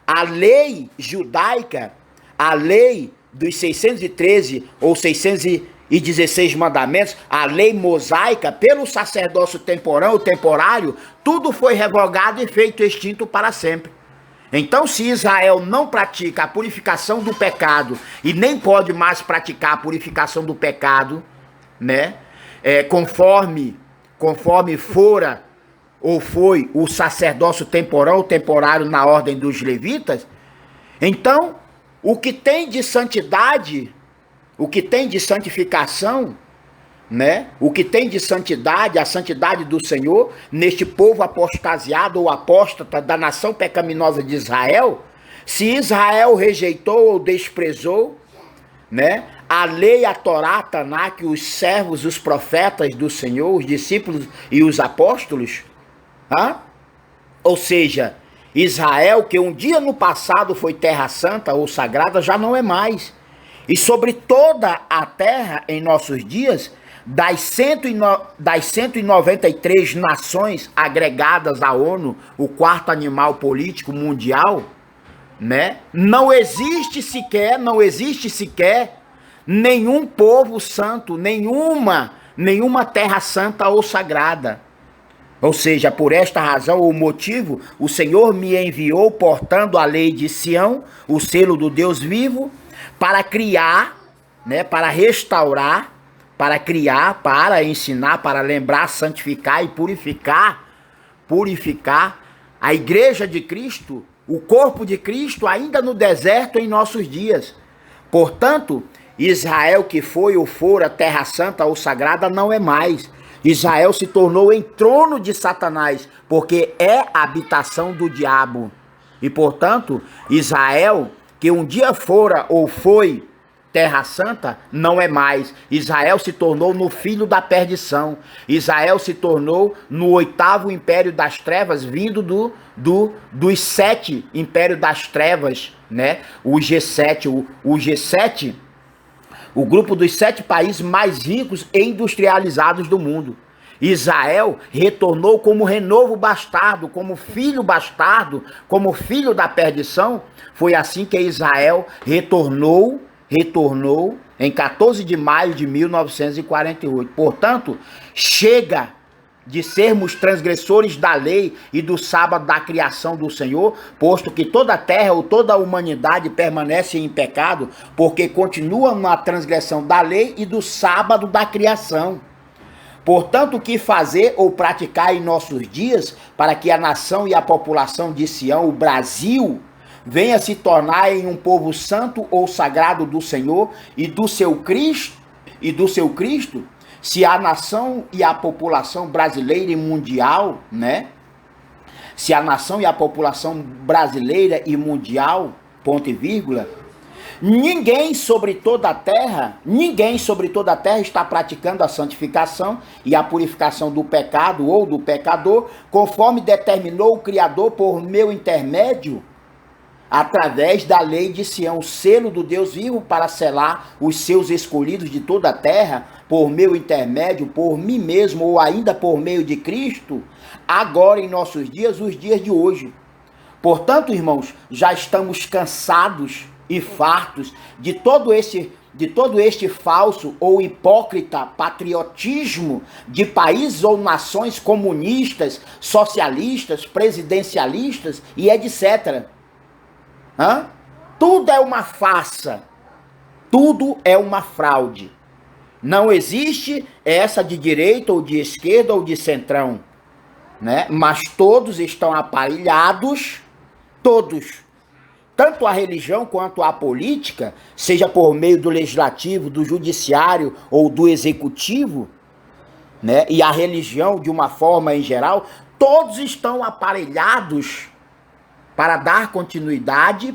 a lei judaica, a lei dos 613 ou 616 mandamentos, a lei mosaica, pelo sacerdócio temporário, tudo foi revogado e feito extinto para sempre. Então, se Israel não pratica a purificação do pecado e nem pode mais praticar a purificação do pecado, né, conforme fora ou foi o sacerdócio temporário na ordem dos levitas, então o que tem de santidade, o que tem de santificação, né? O que tem de santidade, a santidade do Senhor, neste povo apostasiado ou apóstata da nação pecaminosa de Israel, se Israel rejeitou ou desprezou, né, a lei, a Torá, a Tanakh, os servos, os profetas do Senhor, os discípulos e os apóstolos, ou seja, Israel, que um dia no passado foi terra santa ou sagrada, já não é mais. E sobre toda a terra em nossos dias, das 193 nações agregadas à ONU, o quarto animal político mundial, né, não existe sequer nenhum povo santo, nenhuma terra santa ou sagrada. Ou seja, por esta razão ou motivo, o Senhor me enviou portando a lei de Sião, o selo do Deus vivo, para criar, né, para restaurar, para criar, para ensinar, para lembrar, santificar e purificar a igreja de Cristo o corpo de Cristo ainda no deserto em nossos dias. Portanto, Israel que foi ou fora terra santa ou sagrada não é mais. Israel se tornou em trono de Satanás, porque é a habitação do diabo. E, portanto, Israel, que um dia fora ou foi terra santa, não é mais. Israel se tornou no filho da perdição. Israel se tornou no 8º império das trevas, vindo dos 7 impérios das trevas, né? O G7, o G7, o grupo dos 7 países mais ricos e industrializados do mundo. Israel retornou como renovo bastardo, como filho bastardo, como filho da perdição. Foi assim que Israel retornou em 14 de maio de 1948. Portanto, chega de sermos transgressores da lei e do sábado da criação do Senhor, posto que toda a terra ou toda a humanidade permanece em pecado, porque continua na transgressão da lei e do sábado da criação. Portanto, o que fazer ou praticar em nossos dias para que a nação e a população de Sião, o Brasil, venha se tornar em um povo santo ou sagrado do Senhor e do seu Cristo, se a nação e a população brasileira e mundial, né? Se a nação e a população brasileira e mundial, ponto e vírgula, ninguém sobre toda a terra está praticando a santificação e a purificação do pecado ou do pecador, conforme determinou o Criador por meu intermédio, através da lei de Sião, o selo do Deus vivo para selar os seus escolhidos de toda a terra, por meu intermédio, por mim mesmo ou ainda por meio de Cristo, agora em nossos dias, os dias de hoje. Portanto, irmãos, já estamos cansados e fartos de todo este falso ou hipócrita patriotismo de países ou nações comunistas, socialistas, presidencialistas e etc. Tudo é uma farsa, tudo é uma fraude. Não existe essa de direita ou de esquerda ou de centrão, né? Mas todos estão aparelhados, todos. Tanto a religião quanto a política, seja por meio do legislativo, do judiciário ou do executivo, né? E a religião de uma forma em geral, todos estão aparelhados para dar continuidade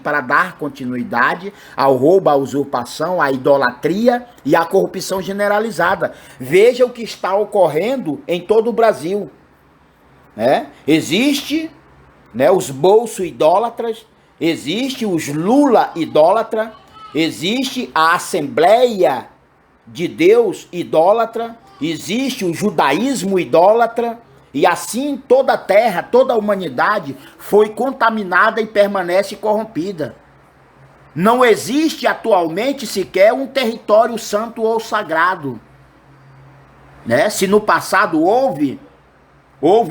ao roubo, à usurpação, à idolatria e à corrupção generalizada. Veja o que está ocorrendo em todo o Brasil, né? Existe, né, os bolso idólatras, existe os Lula idólatra, existe a Assembleia de Deus idólatra, existe o judaísmo idólatra, e assim toda a terra, toda a humanidade foi contaminada e permanece corrompida. Não existe atualmente sequer um território santo ou sagrado, né? Se no passado houve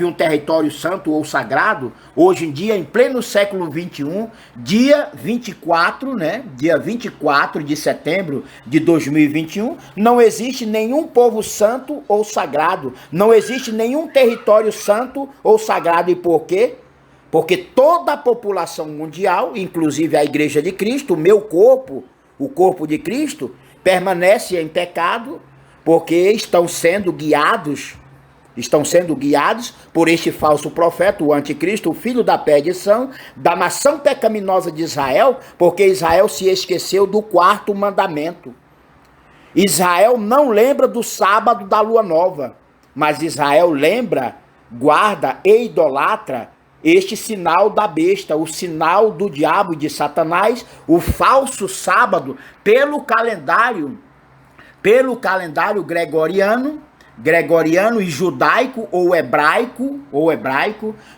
um território santo ou sagrado, hoje em dia, em pleno século XXI, dia 24, né? Dia 24 de setembro de 2021, não existe nenhum povo santo ou sagrado, não existe nenhum território santo ou sagrado. E por quê? Porque toda a população mundial, inclusive a Igreja de Cristo, o meu corpo, o corpo de Cristo, permanece em pecado, porque estão sendo guiados por este falso profeta, o anticristo, o filho da perdição, da nação pecaminosa de Israel, porque Israel se esqueceu do 4º mandamento. Israel não lembra do sábado da lua nova, mas Israel lembra, guarda e idolatra este sinal da besta, o sinal do diabo e de Satanás, o falso sábado, pelo calendário gregoriano e judaico ou hebraico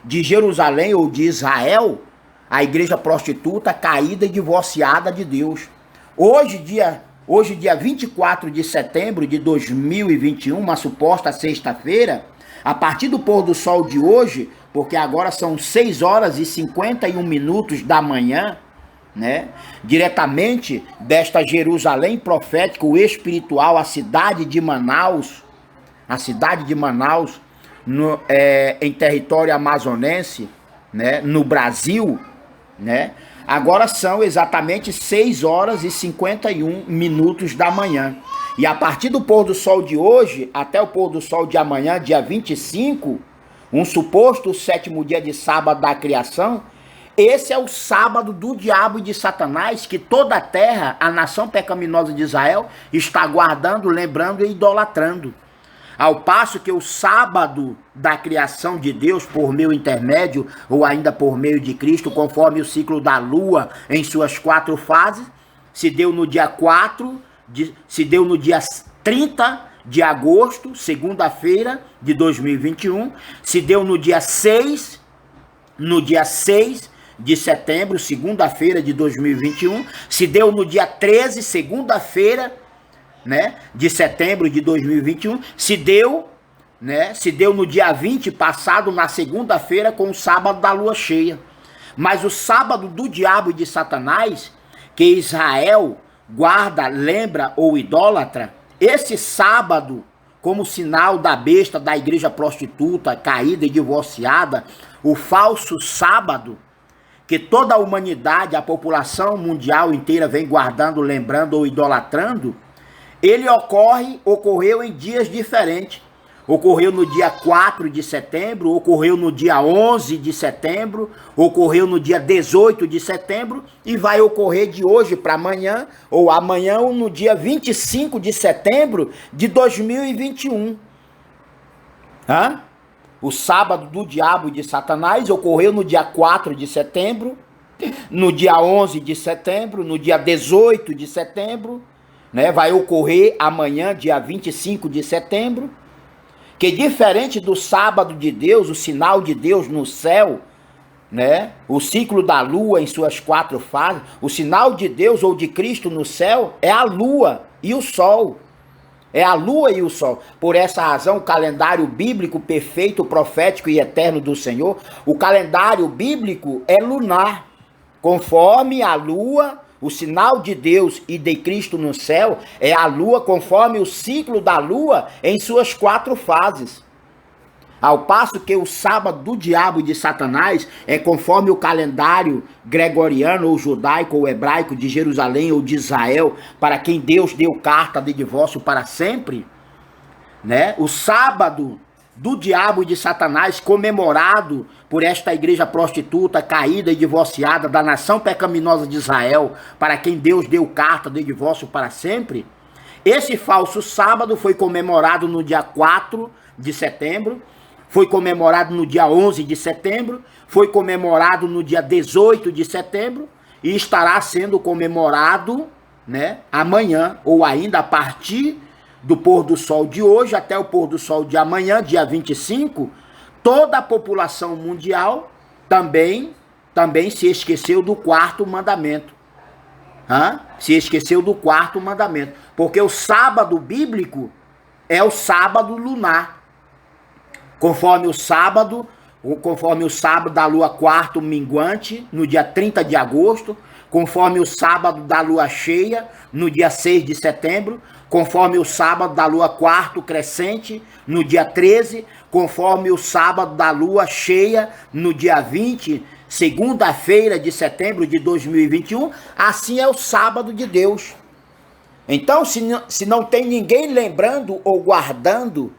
de Jerusalém ou de Israel, a igreja prostituta, caída e divorciada de Deus. Hoje, dia 24 de setembro de 2021, uma suposta sexta-feira, a partir do pôr do sol de hoje, porque agora são 6 horas e 51 minutos da manhã, né? Diretamente desta Jerusalém profética ou espiritual, a cidade de Manaus, em território amazonense, né, no Brasil, né? Agora são exatamente 6 horas e 51 minutos da manhã. E a partir do pôr do sol de hoje até o pôr do sol de amanhã, dia 25, um suposto sétimo dia de sábado da criação, esse é o sábado do diabo e de Satanás, que toda a terra, a nação pecaminosa de Israel, está guardando, lembrando e idolatrando. Ao passo que o sábado da criação de Deus por meu intermédio, ou ainda por meio de Cristo, conforme o ciclo da lua em suas 4 fases, se deu no dia 30 de agosto, segunda-feira de 2021, se deu no dia 6 de setembro, segunda-feira de 2021, se deu no dia 13, segunda-feira, né, de setembro de 2021, se deu no dia 20 passado, na segunda-feira, com o sábado da lua cheia. Mas o sábado do diabo e de Satanás, que Israel guarda, lembra ou idólatra, esse sábado, como sinal da besta, da igreja prostituta, caída e divorciada, o falso sábado, que toda a humanidade, a população mundial inteira vem guardando, lembrando ou idolatrando, ele ocorreu em dias diferentes. Ocorreu no dia 4 de setembro, ocorreu no dia 11 de setembro, ocorreu no dia 18 de setembro e vai ocorrer de hoje para amanhã, ou amanhã, ou no dia 25 de setembro de 2021. O sábado do diabo e de Satanás ocorreu no dia 4 de setembro, no dia 11 de setembro, no dia 18 de setembro, né? Vai ocorrer amanhã, dia 25 de setembro, que diferente do sábado de Deus, o sinal de Deus no céu, né? O ciclo da lua em suas 4 fases, o sinal de Deus ou de Cristo no céu é a lua e o sol. É a lua e o sol. Por essa razão, o calendário bíblico perfeito, profético e eterno do Senhor, o calendário bíblico é lunar, conforme a lua. O sinal de Deus e de Cristo no céu é a lua, conforme o ciclo da lua em suas 4 fases. Ao passo que o sábado do diabo e de Satanás é conforme o calendário gregoriano ou judaico ou hebraico de Jerusalém ou de Israel, para quem Deus deu carta de divórcio para sempre, né? O sábado do diabo e de Satanás, comemorado por esta igreja prostituta, caída e divorciada da nação pecaminosa de Israel, para quem Deus deu carta de divórcio para sempre, esse falso sábado foi comemorado no dia 4 de setembro, foi comemorado no dia 11 de setembro, foi comemorado no dia 18 de setembro e estará sendo comemorado, né, amanhã, ou ainda a partir do pôr do sol de hoje até o pôr do sol de amanhã, dia 25, toda a população mundial também se esqueceu do 4º mandamento. Se esqueceu do 4º mandamento. Porque o sábado bíblico é o sábado lunar. Conforme o sábado da lua 4º minguante, no dia 30 de agosto, conforme o sábado da lua cheia, no dia 6 de setembro, conforme o sábado da lua 4º crescente, no dia 13, conforme o sábado da lua cheia, no dia 20, segunda-feira de setembro de 2021, assim é o sábado de Deus. Então, se não tem ninguém lembrando ou guardando,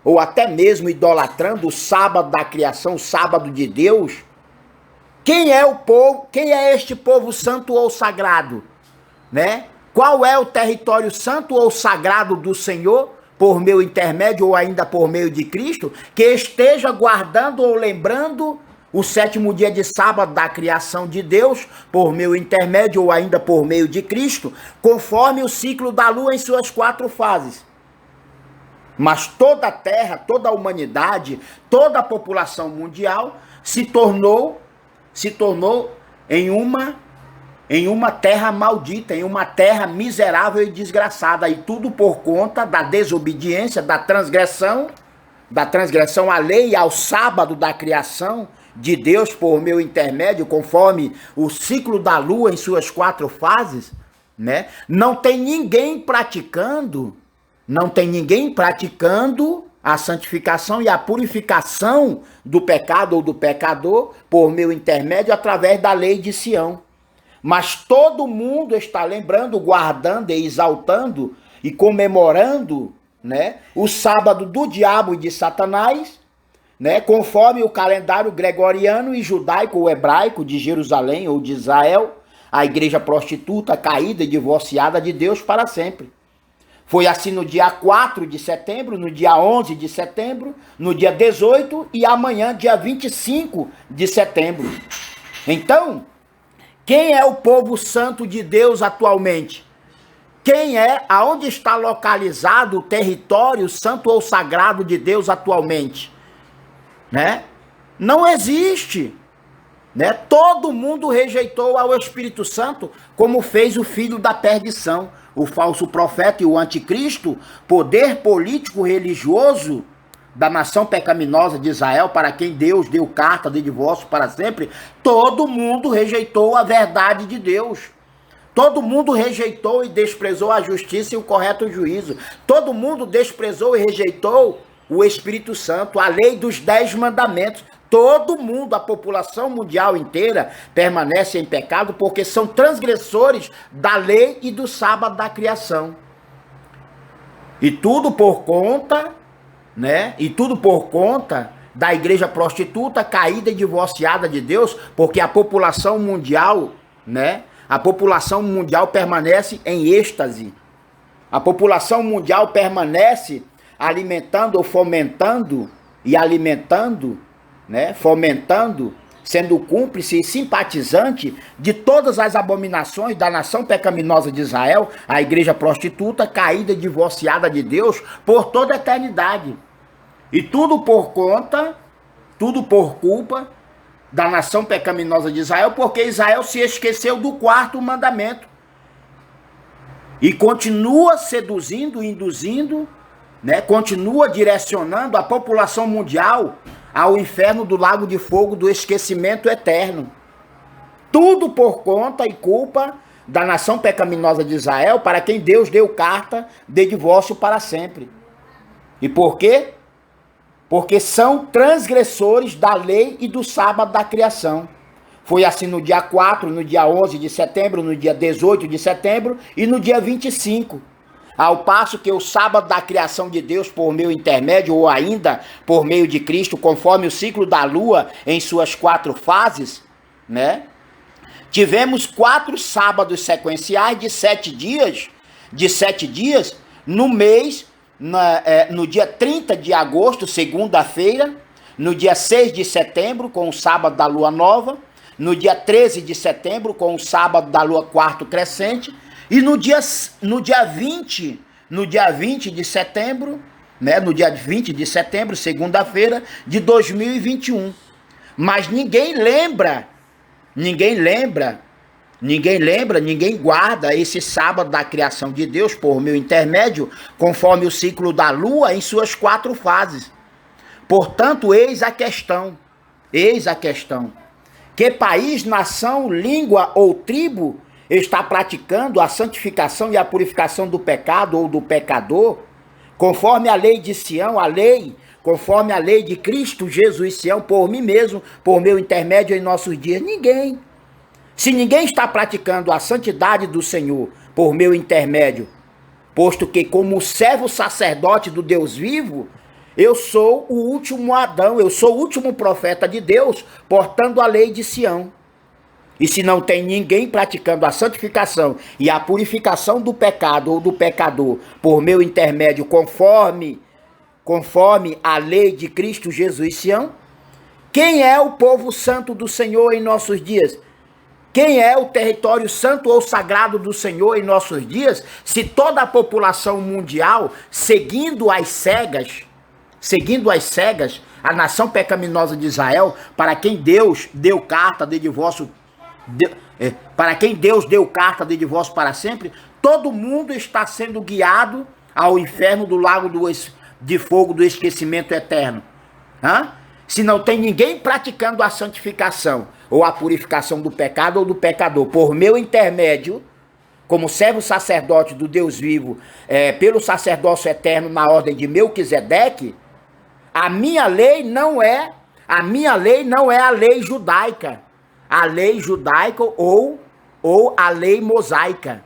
ou até mesmo idolatrando o sábado da criação, o sábado de Deus, quem é o povo, quem é este povo santo ou sagrado, né? Qual é o território santo ou sagrado do Senhor, por meu intermédio ou ainda por meio de Cristo, que esteja guardando ou lembrando o 7º dia de sábado da criação de Deus, por meu intermédio ou ainda por meio de Cristo, conforme o ciclo da lua em suas 4 fases. Mas toda a terra, toda a humanidade, toda a população mundial se tornou em uma terra maldita, em uma terra miserável e desgraçada, e tudo por conta da desobediência, da transgressão à lei e ao sábado da criação de Deus por meu intermédio, conforme o ciclo da lua em suas 4 fases, né? Não tem ninguém praticando a santificação e a purificação do pecado ou do pecador por meu intermédio através da lei de Sião. Mas todo mundo está lembrando, guardando e exaltando e comemorando, né, o sábado do diabo e de Satanás, né, conforme o calendário gregoriano e judaico ou hebraico de Jerusalém ou de Israel, a igreja prostituta, caída e divorciada de Deus para sempre. Foi assim no dia 4 de setembro, no dia 11 de setembro, no dia 18 e amanhã, dia 25 de setembro. Então, quem é o povo santo de Deus atualmente? Quem é, aonde está localizado o território santo ou sagrado de Deus atualmente? Né? Não existe. Né? Todo mundo rejeitou ao Espírito Santo, como fez o filho da perdição, o falso profeta e o anticristo, poder político religioso da nação pecaminosa de Israel, para quem Deus deu carta de divórcio para sempre. Todo mundo rejeitou a verdade de Deus. Todo mundo rejeitou e desprezou a justiça e o correto juízo. Todo mundo desprezou e rejeitou o Espírito Santo, a lei dos 10 mandamentos. Todo mundo, a população mundial inteira, permanece em pecado porque são transgressores da lei e do sábado da criação. E tudo por conta, né? E tudo por conta da igreja prostituta, caída e divorciada de Deus, porque a população mundial, né? A população mundial permanece em êxtase. A população mundial permanece alimentando ou fomentando e alimentando, né, fomentando, sendo cúmplice e simpatizante de todas as abominações da nação pecaminosa de Israel, a igreja prostituta, caída e divorciada de Deus por toda a eternidade. E tudo por conta, tudo por culpa da nação pecaminosa de Israel, porque Israel se esqueceu do 4º mandamento e continua seduzindo, induzindo, né, continua direcionando a população mundial ao inferno do lago de fogo do esquecimento eterno. Tudo por conta e culpa da nação pecaminosa de Israel, para quem Deus deu carta de divórcio para sempre. E por quê? Porque são transgressores da lei e do sábado da criação. Foi assim no dia 4, no dia 11 de setembro, no dia 18 de setembro e no dia 25. Ao passo que o sábado da criação de Deus por meu intermédio, ou ainda por meio de Cristo, conforme o ciclo da lua em suas 4 fases, né? Tivemos 4 sábados sequenciais de 7 dias, no mês, no dia 30 de agosto, segunda-feira, no dia 6 de setembro, com o sábado da lua nova, no dia 13 de setembro, com o sábado da lua quarto crescente, e no dia 20 de setembro, né, no dia 20 de setembro, segunda-feira, de 2021. Mas ninguém guarda esse sábado da criação de Deus por meu intermédio, conforme o ciclo da lua em suas 4 fases. Portanto, eis a questão. Que país, nação, língua ou tribo está praticando a santificação e a purificação do pecado ou do pecador, conforme a lei de Sião, conforme a lei de Cristo Jesus Sião, por mim mesmo, por meu intermédio em nossos dias? Ninguém. Se ninguém está praticando a santidade do Senhor por meu intermédio, posto que como servo sacerdote do Deus vivo, eu sou o último Adão, eu sou o último profeta de Deus, portando a lei de Sião. E se não tem ninguém praticando a santificação e a purificação do pecado ou do pecador por meu intermédio, conforme a lei de Cristo Jesus Sião, quem é o povo santo do Senhor em nossos dias? Quem é o território santo ou sagrado do Senhor em nossos dias, se toda a população mundial, seguindo às cegas, a nação pecaminosa de Israel, para quem Deus deu carta de divórcio, para quem Deus deu carta de divórcio para sempre, todo mundo está sendo guiado ao inferno do lago de fogo do esquecimento eterno. Se não tem ninguém praticando a santificação ou a purificação do pecado ou do pecador por meu intermédio, como servo sacerdote do Deus vivo, pelo sacerdócio eterno na ordem de Melquisedeque, A minha lei não é a lei judaica. A lei judaica ou a lei mosaica.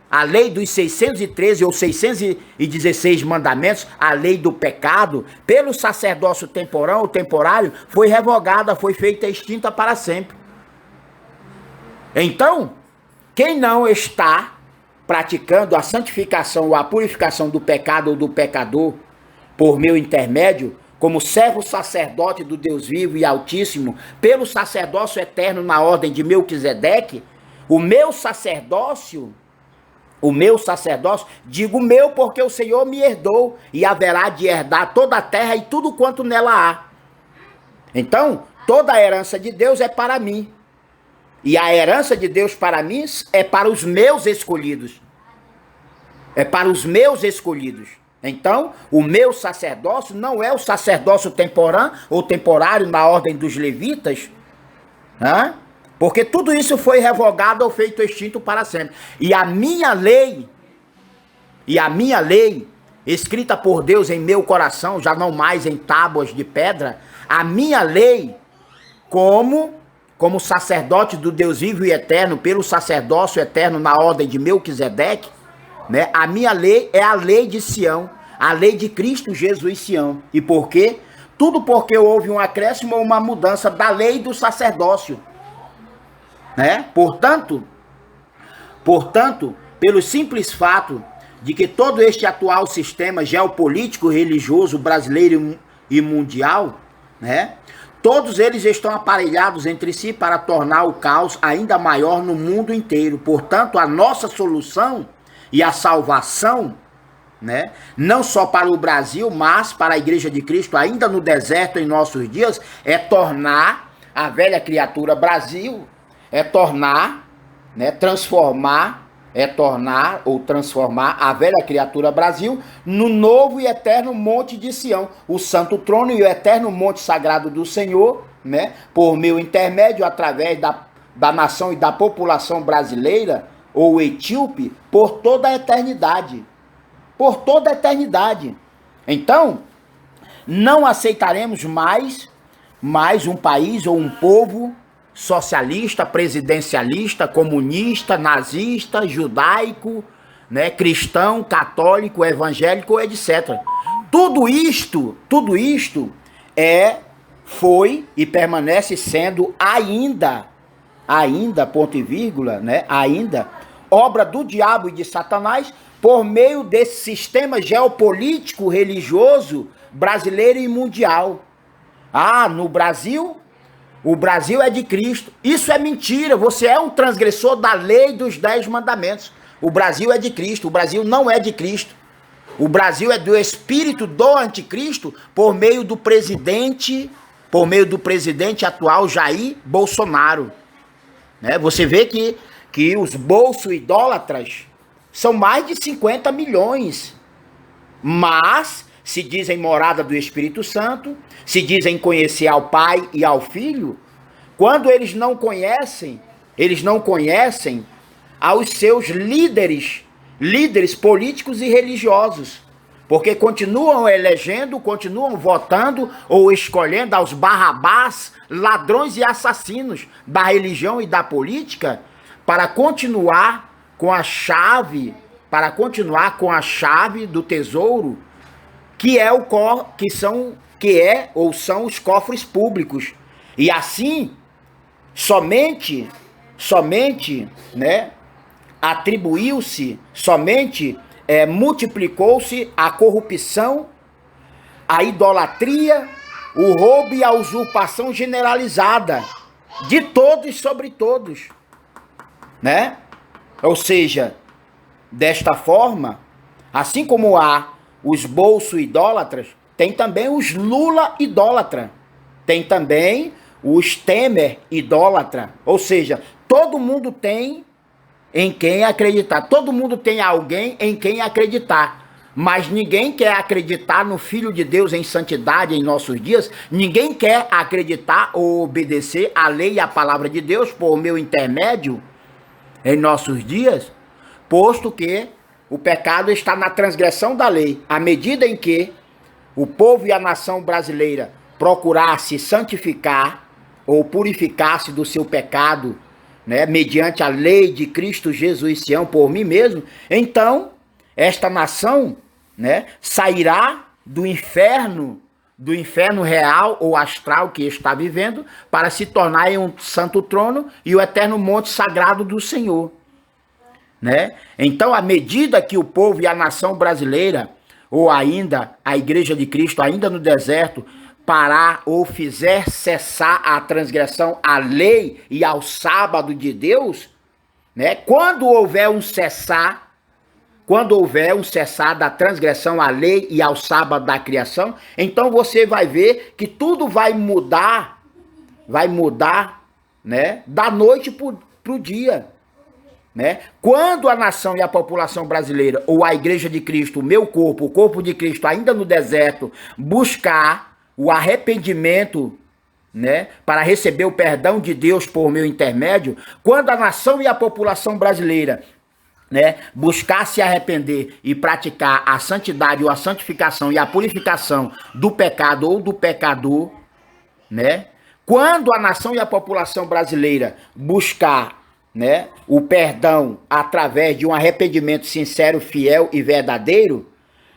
A lei dos 613 ou 616 mandamentos, a lei do pecado, pelo sacerdócio temporal ou temporário, foi revogada, foi feita extinta para sempre. Então, quem não está praticando a santificação ou a purificação do pecado ou do pecador por meu intermédio, como servo sacerdote do Deus vivo e altíssimo, pelo sacerdócio eterno na ordem de Melquisedeque, o meu sacerdócio, digo meu porque o Senhor me herdou e haverá de herdar toda a terra e tudo quanto nela há. Então, toda a herança de Deus é para mim. E a herança de Deus para mim é para os meus escolhidos. É para os meus escolhidos. Então, o meu sacerdócio não é o sacerdócio temporário na ordem dos levitas, né? Porque tudo isso foi revogado ou feito extinto para sempre. E a minha lei, escrita por Deus em meu coração, já não mais em tábuas de pedra, a minha lei, como sacerdote do Deus vivo e eterno, pelo sacerdócio eterno na ordem de Melquisedeque, né? A minha lei é a lei de Sião, a lei de Cristo Jesus Sião. E por quê? Tudo porque houve um acréscimo ou uma mudança da lei do sacerdócio. Né? Portanto, pelo simples fato de que todo este atual sistema geopolítico religioso brasileiro e mundial, né? Todos eles estão aparelhados entre si para tornar o caos ainda maior no mundo inteiro. Portanto, a nossa solução e a salvação, né, não só para o Brasil, mas para a Igreja de Cristo, ainda no deserto em nossos dias, é tornar a velha criatura Brasil, transformar a velha criatura Brasil no novo e eterno monte de Sião, o santo trono e o eterno monte sagrado do Senhor, né, por meu intermédio, através da nação e da população brasileira ou etíope, por toda a eternidade. Por toda a eternidade. Então, não aceitaremos mais um país ou um povo socialista, presidencialista, comunista, nazista, judaico, né, cristão, católico, evangélico, etc. Tudo isto foi e permanece sendo ainda, ponto e vírgula, né, ainda, obra do diabo e de Satanás por meio desse sistema geopolítico religioso brasileiro e mundial. Ah, no Brasil, o Brasil é de Cristo. Isso é mentira, você é um transgressor da lei dos 10 mandamentos. O Brasil é de Cristo, o Brasil não é de Cristo. O Brasil é do espírito do anticristo por meio do presidente atual Jair Bolsonaro. Né? Você vê que os bolso-idólatras são mais de 50 milhões, mas se dizem morada do Espírito Santo, se dizem conhecer ao Pai e ao Filho, quando eles não conhecem aos seus líderes políticos e religiosos, porque continuam elegendo, continuam votando ou escolhendo aos barrabás, ladrões e assassinos da religião e da política, para continuar com a chave do tesouro, são os cofres públicos. E assim, somente, né, multiplicou-se a corrupção, a idolatria, o roubo e a usurpação generalizada de todos sobre todos, né? Ou seja, desta forma, assim como há os bolso-idólatras, tem também os Lula-idólatra, tem também os Temer-idólatra. Ou seja, todo mundo tem em quem acreditar, todo mundo tem alguém em quem acreditar. Mas ninguém quer acreditar no Filho de Deus em santidade em nossos dias, ninguém quer acreditar ou obedecer a lei e a palavra de Deus por meu intermédio em nossos dias, posto que o pecado está na transgressão da lei, à medida em que o povo e a nação brasileira procurar se santificar ou purificar-se do seu pecado, né, mediante a lei de Cristo Jesus, Sião, por mim mesmo, então esta nação, né, sairá do inferno real ou astral que está vivendo, para se tornar em um santo trono e o eterno monte sagrado do Senhor, né? Então, à medida que o povo e a nação brasileira, ou ainda a Igreja de Cristo, ainda no deserto, parar ou fizer cessar a transgressão à lei e ao sábado de Deus, né? Quando houver um cessar da transgressão à lei e ao sábado da criação, então você vai ver que tudo vai mudar, né, da noite para o dia, né? Quando a nação e a população brasileira, ou a Igreja de Cristo, o meu corpo, o corpo de Cristo, ainda no deserto, buscar o arrependimento, né, para receber o perdão de Deus por meu intermédio, quando a nação e a população brasileira, né, buscar se arrepender e praticar a santidade ou a santificação e a purificação do pecado ou do pecador, né? Quando a nação e a população brasileira buscar, né, o perdão através de um arrependimento sincero, fiel e verdadeiro,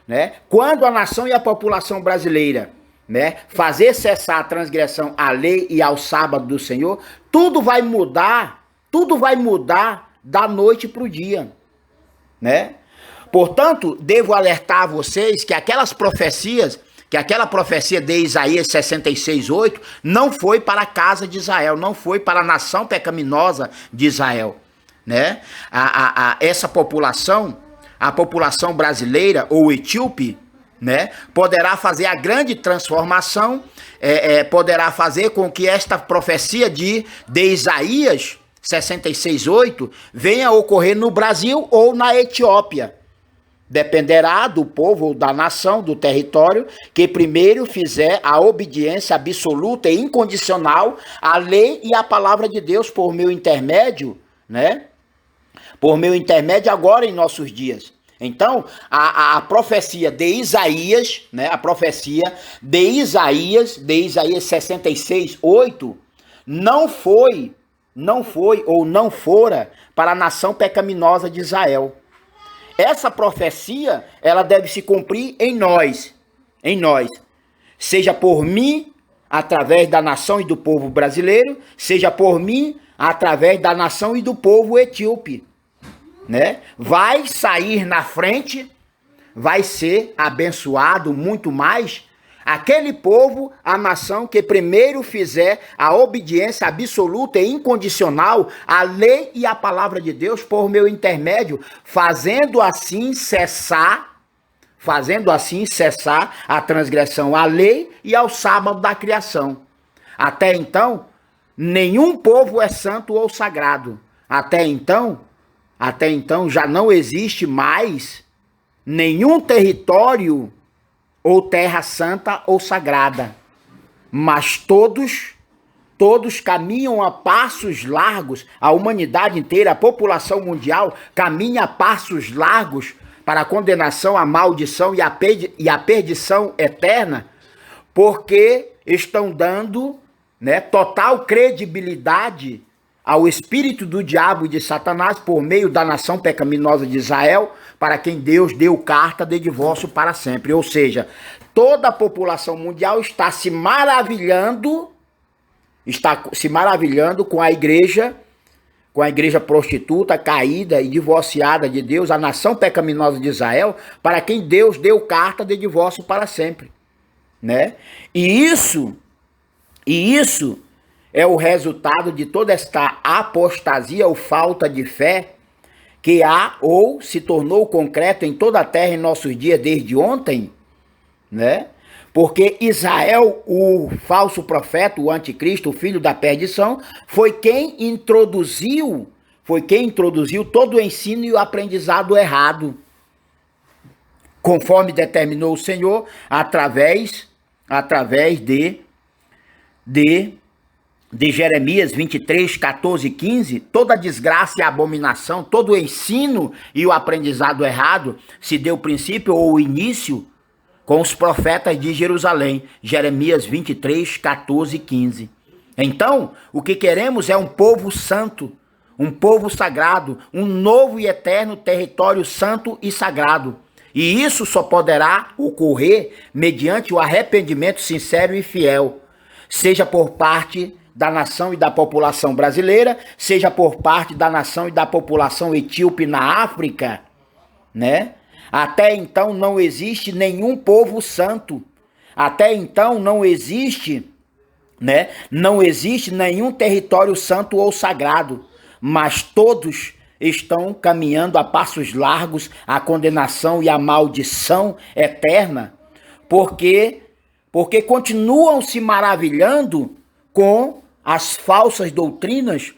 né? Quando a nação e a população brasileira, né, fazer cessar a transgressão à lei e ao sábado do Senhor, tudo vai mudar da noite para o dia, né? Portanto, devo alertar a vocês que aquela profecia de Isaías 66:8 não foi para a casa de Israel, não foi para a nação pecaminosa de Israel, né? Essa população, a população brasileira ou etíope, né, poderá fazer a grande transformação, poderá fazer com que esta profecia de Isaías 66:8 venha a ocorrer no Brasil ou na Etiópia. Dependerá do povo ou da nação, do território, que primeiro fizer a obediência absoluta e incondicional à lei e à palavra de Deus por meu intermédio, né? Por meu intermédio agora em nossos dias. Então, a profecia de Isaías, né? A profecia de Isaías 66:8, não foi ou não fora para a nação pecaminosa de Israel. Essa profecia, ela deve se cumprir em nós, seja por mim, através da nação e do povo brasileiro, seja por mim, através da nação e do povo etíope, né? Vai sair na frente, vai ser abençoado muito mais aquele povo, a nação que primeiro fizer a obediência absoluta e incondicional à lei e à palavra de Deus por meu intermédio, fazendo assim cessar a transgressão à lei e ao sábado da criação. Até então, nenhum povo é santo ou sagrado. Até então já não existe mais nenhum território ou terra santa ou sagrada, mas todos caminham a passos largos, a humanidade inteira, a população mundial caminha a passos largos para a condenação, a maldição e a perdição eterna, porque estão dando, né, total credibilidade ao espírito do diabo e de Satanás por meio da nação pecaminosa de Israel, para quem Deus deu carta de divórcio para sempre. Ou seja, toda a população mundial está se maravilhando com a igreja prostituta, caída e divorciada de Deus, a nação pecaminosa de Israel, para quem Deus deu carta de divórcio para sempre, né? E isso é o resultado de toda esta apostasia ou falta de fé que há ou se tornou concreto em toda a terra em nossos dias desde ontem, né? Porque Israel, o falso profeta, o anticristo, o filho da perdição, foi quem introduziu todo o ensino e o aprendizado errado, conforme determinou o Senhor, através de Jeremias 23, 14 e 15, toda a desgraça e a abominação, todo o ensino e o aprendizado errado se deu princípio ou início com os profetas de Jerusalém. Jeremias 23, 14 e 15. Então, o que queremos é um povo santo, um povo sagrado, um novo e eterno território santo e sagrado. E isso só poderá ocorrer mediante o arrependimento sincero e fiel, seja por parte da nação e da população brasileira, seja por parte da nação e da população etíope na África, né? Até então não existe nenhum povo santo. Até então não existe, né? Não existe nenhum território santo ou sagrado, mas todos estão caminhando a passos largos à condenação e à maldição eterna, porque continuam se maravilhando com as falsas doutrinas,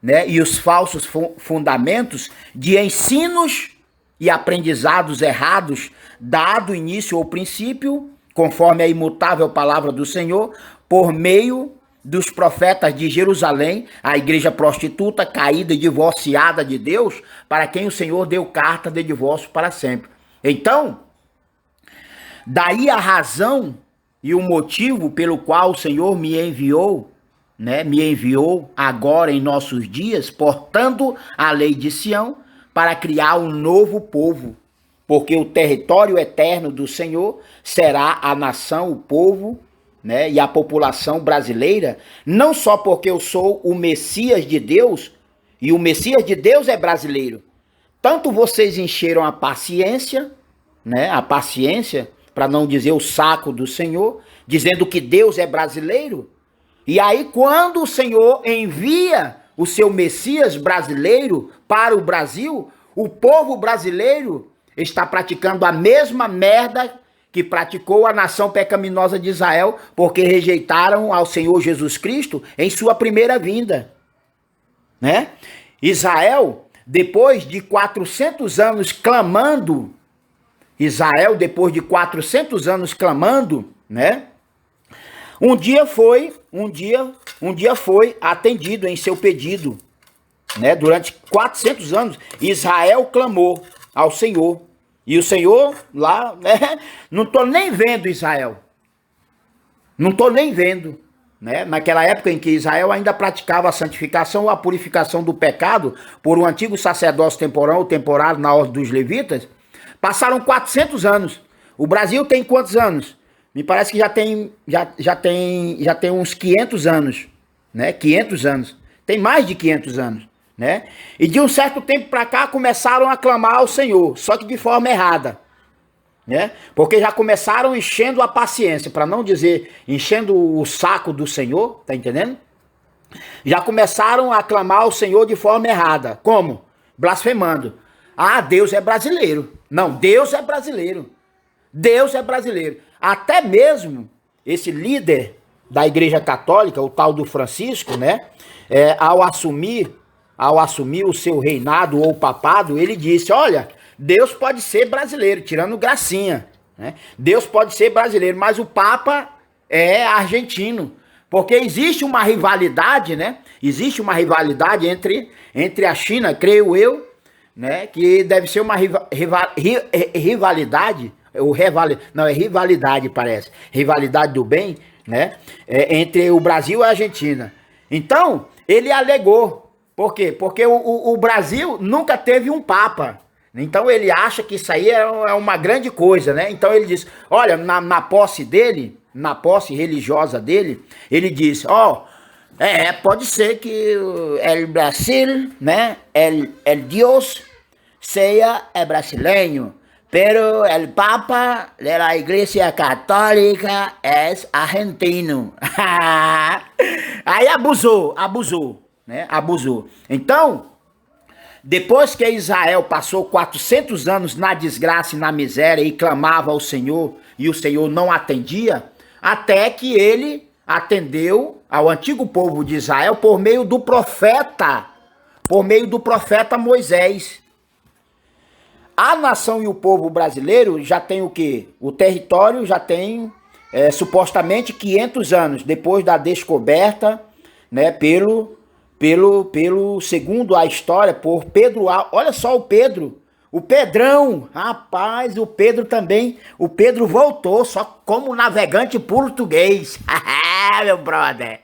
né, e os falsos fundamentos de ensinos e aprendizados errados, dado início ao princípio, conforme a imutável palavra do Senhor, por meio dos profetas de Jerusalém, a igreja prostituta, caída e divorciada de Deus, para quem o Senhor deu carta de divórcio para sempre. Então, daí a razão e o motivo pelo qual o Senhor me enviou, né, me enviou agora em nossos dias, portando a lei de Sião, para criar um novo povo, porque o território eterno do Senhor será a nação, o povo, né, e a população brasileira, não só porque eu sou o Messias de Deus, e o Messias de Deus é brasileiro. Tanto vocês encheram a paciência, né, para não dizer o saco do Senhor, dizendo que Deus é brasileiro. E aí, quando o Senhor envia o seu Messias brasileiro para o Brasil, o povo brasileiro está praticando a mesma merda que praticou a nação pecaminosa de Israel, porque rejeitaram ao Senhor Jesus Cristo em sua primeira vinda, né? Israel, depois de 400 anos clamando, né? Um dia foi atendido em seu pedido, né? Durante 400 anos, Israel clamou ao Senhor. E o Senhor lá, né? Não estou nem vendo Israel. Não estou nem vendo, né? Naquela época em que Israel ainda praticava a santificação ou a purificação do pecado por um antigo sacerdócio temporal ou temporário na ordem dos levitas, passaram 400 anos. O Brasil tem quantos anos? Me parece que já tem uns 500 anos, né? 500 anos. Tem mais de 500 anos, né? E de um certo tempo para cá começaram a clamar ao Senhor, só que de forma errada, né? Porque já começaram enchendo a paciência, para não dizer enchendo o saco do Senhor, tá entendendo? Já começaram a clamar ao Senhor de forma errada. Como? Blasfemando. Ah, Deus é brasileiro. Não, Deus é brasileiro. Deus é brasileiro. Até mesmo esse líder da Igreja Católica, o tal do Francisco, né? Ao assumir o seu reinado ou papado, ele disse, olha, Deus pode ser brasileiro, tirando gracinha, né? Deus pode ser brasileiro, mas o Papa é argentino. Porque existe uma rivalidade, né? Existe uma rivalidade entre a China, creio eu, né? Que deve ser uma rivalidade, não, é rivalidade, parece. Rivalidade do bem, né? Entre o Brasil e a Argentina. Então, ele alegou. Por quê? Porque o Brasil nunca teve um Papa. Então, ele acha que isso aí é uma grande coisa, né? Então, ele diz, olha, na posse dele, na posse religiosa dele, ele disse, pode ser que o Brasil, né? El Dios seja brasileiro. Pero el Papa de la Iglesia Católica es argentino. Aí abusou, né? Abusou. Então, depois que Israel passou 400 anos na desgraça e na miséria e clamava ao Senhor, e o Senhor não atendia, até que ele atendeu ao antigo povo de Israel por meio do profeta Moisés. A nação e o povo brasileiro já tem o quê? O território já tem supostamente 500 anos, depois da descoberta, né, pelo segundo a história, por Pedro. Olha só o Pedro O Pedrão, rapaz, o Pedro também, o Pedro voltou, só como navegante português. Meu brother.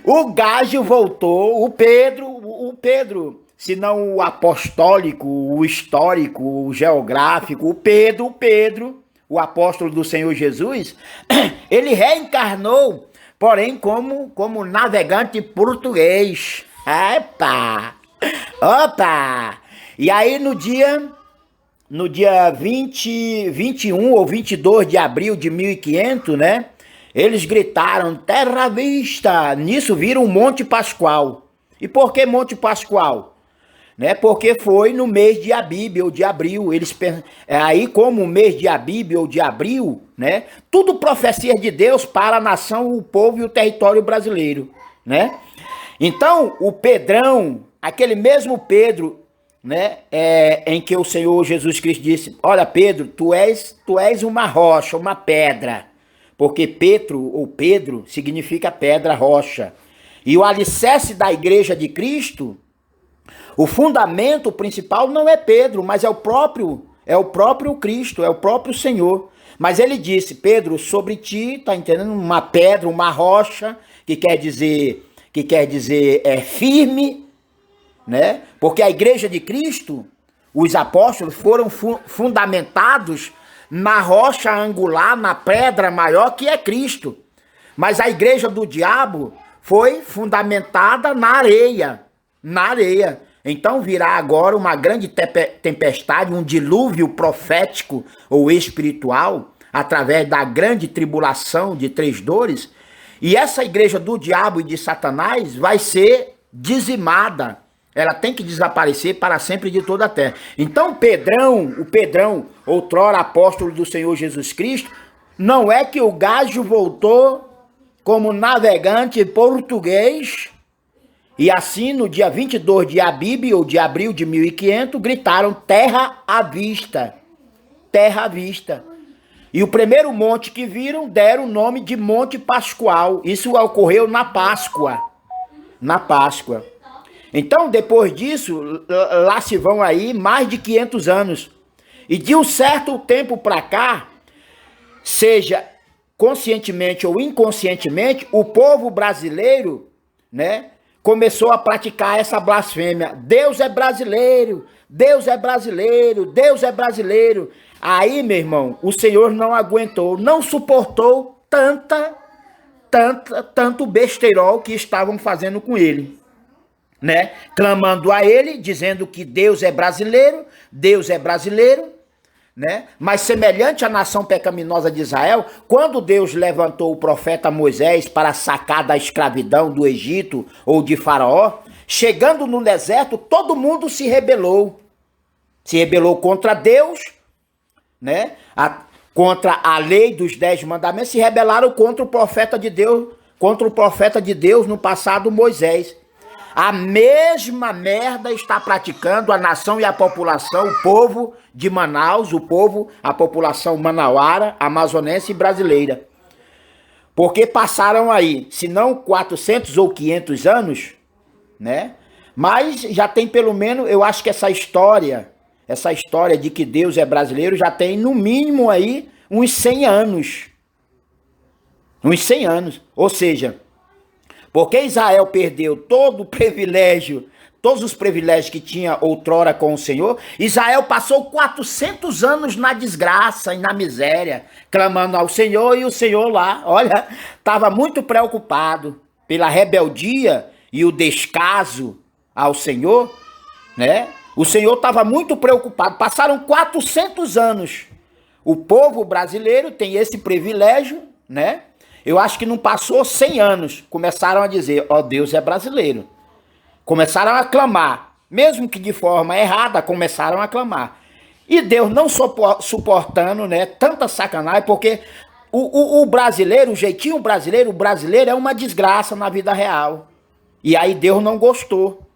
O Gágio voltou, o Pedro, se não o apostólico, o histórico, o geográfico, o Pedro, o apóstolo do Senhor Jesus, ele reencarnou, porém como navegante português. Epa! Opa! E aí no dia 21 ou 22 de abril de 1500, né? Eles gritaram, terra à vista! Nisso viram Monte Pascoal. E por que Monte Pascoal? Né? Porque foi no mês de Abíb ou de abril. Aí, como o mês de Abíb ou de abril, né? Tudo profecia de Deus para a nação, o povo e o território brasileiro, né? Então, o Pedrão, aquele mesmo Pedro, né, em que o Senhor Jesus Cristo disse, olha Pedro, tu és uma rocha, uma pedra, porque Pedro significa pedra, rocha. E o alicerce da igreja de Cristo, o fundamento principal não é Pedro, mas é o próprio Cristo, é o próprio Senhor. Mas ele disse, Pedro, sobre ti, tá entendendo? Uma pedra, uma rocha, que quer dizer firme, né? Porque a igreja de Cristo, os apóstolos foram fundamentados na rocha angular, na pedra maior que é Cristo. Mas a igreja do diabo foi fundamentada na areia, Então virá agora uma grande tempestade, um dilúvio profético ou espiritual, através da grande tribulação de 3 dores, e essa igreja do diabo e de Satanás vai ser dizimada. Ela tem que desaparecer para sempre de toda a terra. Então o Pedrão, outrora apóstolo do Senhor Jesus Cristo, não é que o Gágio voltou como navegante português, e assim no dia 22 de Abíb ou de abril de 1500, gritaram terra à vista, terra à vista. E o primeiro monte que viram deram o nome de Monte Pascoal. Isso ocorreu na Páscoa. Então, depois disso, lá se vão aí mais de 500 anos. E de um certo tempo para cá, seja conscientemente ou inconscientemente, o povo brasileiro, né, começou a praticar essa blasfêmia. Deus é brasileiro, Deus é brasileiro, Deus é brasileiro. Aí, meu irmão, o Senhor não aguentou, não suportou tanto besteirol que estavam fazendo com ele, né? Clamando a ele, dizendo que Deus é brasileiro, né? Mas semelhante à nação pecaminosa de Israel, quando Deus levantou o profeta Moisés para sacar da escravidão do Egito ou de Faraó, chegando no deserto, todo mundo se rebelou contra Deus, né? Contra a lei dos 10 mandamentos, se rebelaram contra o profeta de Deus no passado, Moisés. A mesma merda está praticando a nação e a população, o povo de Manaus, a população manauara, amazonense e brasileira. Porque passaram aí, se não 400 ou 500 anos, né? Mas já tem pelo menos, eu acho que essa história de que Deus é brasileiro já tem no mínimo aí uns 100 anos. Ou seja, porque Israel perdeu todos os privilégios que tinha outrora com o Senhor, Israel passou 400 anos na desgraça e na miséria, clamando ao Senhor, e o Senhor lá, olha, estava muito preocupado pela rebeldia e o descaso ao Senhor, né? O Senhor estava muito preocupado. Passaram 400 anos. O povo brasileiro tem esse privilégio, né? Eu acho que não passou 100 anos. Começaram a dizer, ó, Deus é brasileiro. Começaram a clamar. Mesmo que de forma errada, começaram a clamar. E Deus não suportando, né, tanta sacanagem, porque o brasileiro, o jeitinho brasileiro, o brasileiro é uma desgraça na vida real. E aí Deus não gostou.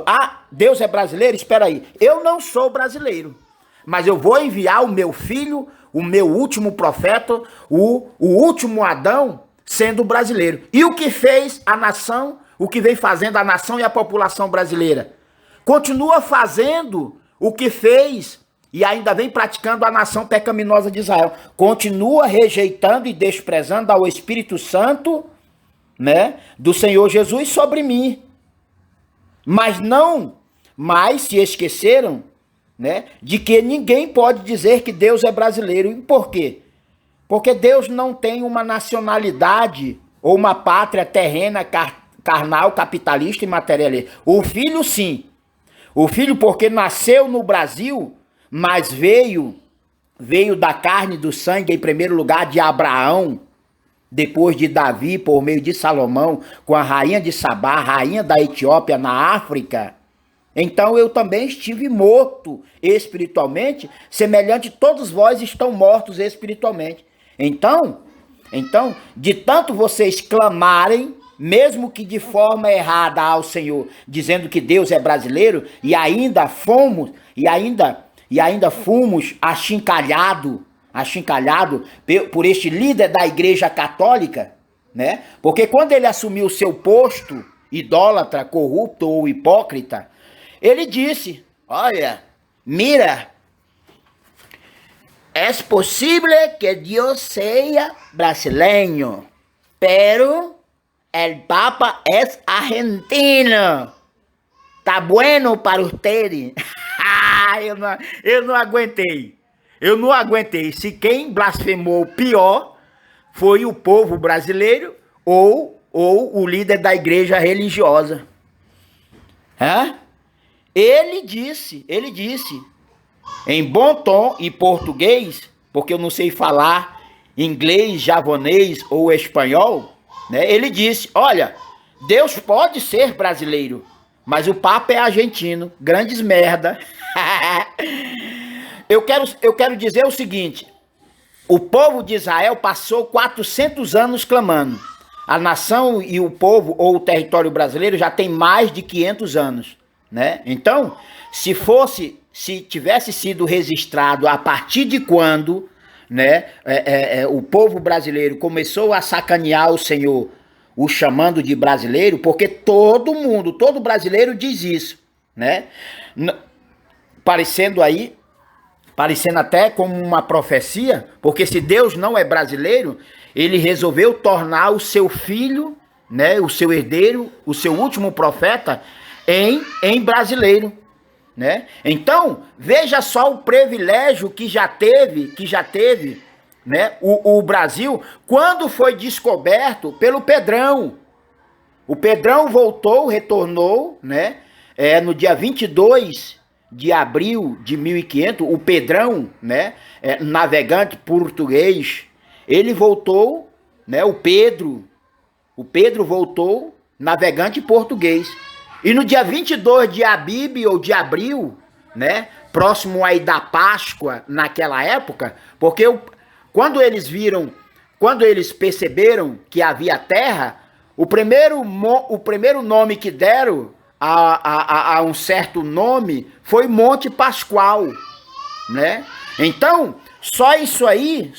Ah, Deus é brasileiro? Espera aí. Eu não sou brasileiro. Mas eu vou enviar o meu filho, o meu último profeta, o último Adão, sendo brasileiro. E o que fez a nação, o que vem fazendo a nação e a população brasileira? Continua fazendo o que fez e ainda vem praticando a nação pecaminosa de Israel. Continua rejeitando e desprezando ao Espírito Santo, né, do Senhor Jesus sobre mim. Mas se esqueceram, né, de que ninguém pode dizer que Deus é brasileiro. E por quê? Porque Deus não tem uma nacionalidade ou uma pátria terrena, carnal, capitalista e materialista. O Filho, sim. O Filho, porque nasceu no Brasil, mas veio da carne e do sangue, em primeiro lugar, de Abraão, depois de Davi, por meio de Salomão, com a rainha de Sabá, rainha da Etiópia, na África. Então eu também estive morto espiritualmente, semelhante todos vós estão mortos espiritualmente. Então, de tanto vocês clamarem, mesmo que de forma errada ao Senhor, dizendo que Deus é brasileiro, e ainda fomos achincalhado por este líder da Igreja Católica, né? Porque quando ele assumiu o seu posto, idólatra, corrupto ou hipócrita, ele disse: olha, mira, é possível que Deus seja brasileiro, pero el Papa é argentino. Tá bueno para ustedes? Eu não aguentei. Eu não aguentei. Se quem blasfemou pior foi o povo brasileiro ou o líder da igreja religiosa. Ele disse, em bom tom e português, porque eu não sei falar inglês, japonês ou espanhol, né? Ele disse: olha, Deus pode ser brasileiro, mas o Papa é argentino. Grandes merda. Eu quero dizer o seguinte: o povo de Israel passou 400 anos clamando. A nação e o povo ou o território brasileiro já tem mais de 500 anos, né? Então, se tivesse sido registrado a partir de quando, né, o povo brasileiro começou a sacanear o Senhor, o chamando de brasileiro, porque todo brasileiro diz isso, né? Parecendo até como uma profecia, porque se Deus não é brasileiro, ele resolveu tornar o seu filho, né, o seu herdeiro, o seu último profeta, em brasileiro, né? Então, veja só o privilégio que já teve, né, o Brasil, quando foi descoberto pelo Pedrão. O Pedrão retornou, né, no dia 22 de abril de 1500, o Pedrão, né, navegante português, ele voltou, né, o Pedro voltou, navegante português. E no dia 22 de Abib ou de abril, né, próximo aí da Páscoa naquela época, porque quando eles perceberam que havia terra, o primeiro nome que deram a um certo nome foi Monte Pascoal, né? Então, só isso aí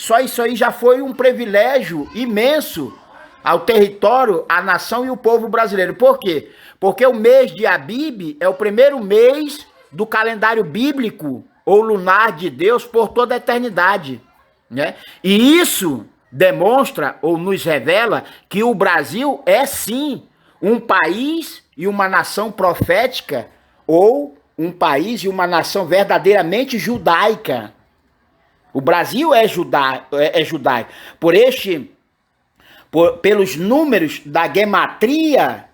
já foi um privilégio imenso ao território, à nação e o povo brasileiro. Por quê? Porque o mês de Abib é o primeiro mês do calendário bíblico ou lunar de Deus por toda a eternidade, né? E isso demonstra ou nos revela que o Brasil é sim um país e uma nação profética, ou um país e uma nação verdadeiramente judaica. O Brasil é judaico. Pelos números da gematria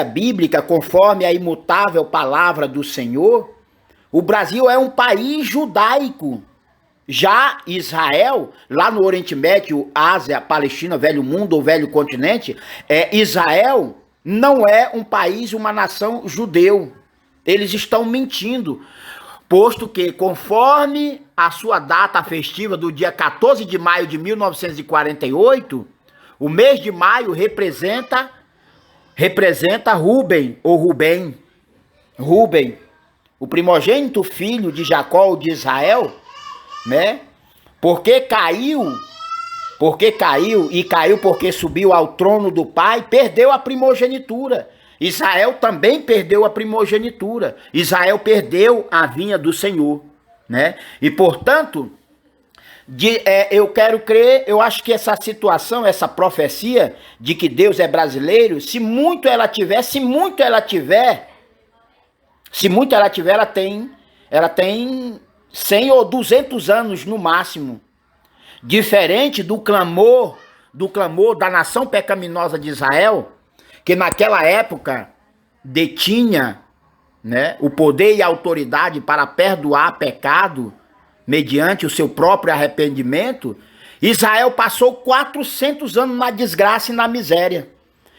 bíblica, conforme a imutável palavra do Senhor, o Brasil é um país judaico. Já Israel, lá no Oriente Médio, Ásia, Palestina, Velho Mundo ou Velho Continente, Israel não é um país, uma nação judeu. Eles estão mentindo, posto que, conforme a sua data festiva do dia 14 de maio de 1948, o mês de maio representa Rubem, ou Rubem, o primogênito filho de Jacó, de Israel, né? Porque caiu porque subiu ao trono do pai, perdeu a primogenitura. Israel também perdeu a primogenitura. Israel perdeu a vinha do Senhor, né? E portanto, eu quero crer, eu acho que essa situação, essa profecia de que Deus é brasileiro, se muito ela tiver, ela tem 100 ou 200 anos no máximo. Diferente do clamor da nação pecaminosa de Israel, que naquela época detinha, né, o poder e a autoridade para perdoar pecado mediante o seu próprio arrependimento. Israel passou 400 anos na desgraça e na miséria.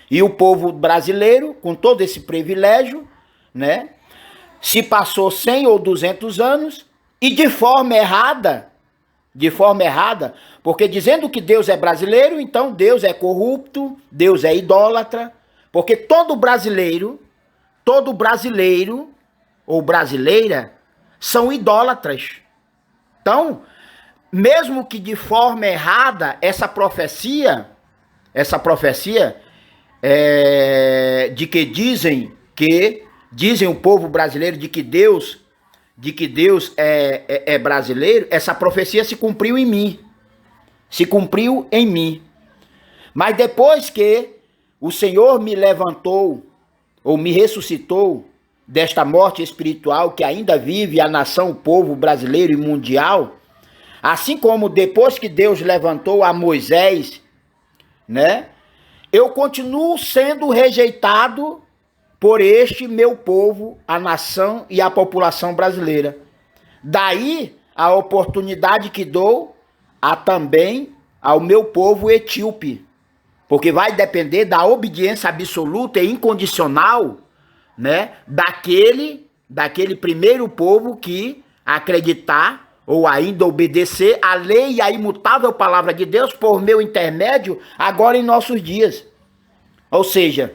E o povo brasileiro, com todo esse privilégio, né, se passou 100 ou 200 anos e de forma errada, porque dizendo que Deus é brasileiro, então Deus é corrupto, Deus é idólatra, porque todo brasileiro ou brasileira são idólatras. Então, mesmo que de forma errada, essa profecia de que dizem o povo brasileiro de que Deus é brasileiro, essa profecia se cumpriu em mim. Mas depois que o Senhor me levantou, ou me ressuscitou desta morte espiritual que ainda vive a nação, o povo brasileiro e mundial, assim como depois que Deus levantou a Moisés, né, eu continuo sendo rejeitado por este meu povo, a nação e a população brasileira. Daí a oportunidade que dou também ao meu povo etíope, porque vai depender da obediência absoluta e incondicional, né, daquele primeiro povo que acreditar ou ainda obedecer a lei e a imutável palavra de Deus por meu intermédio agora em nossos dias. Ou seja,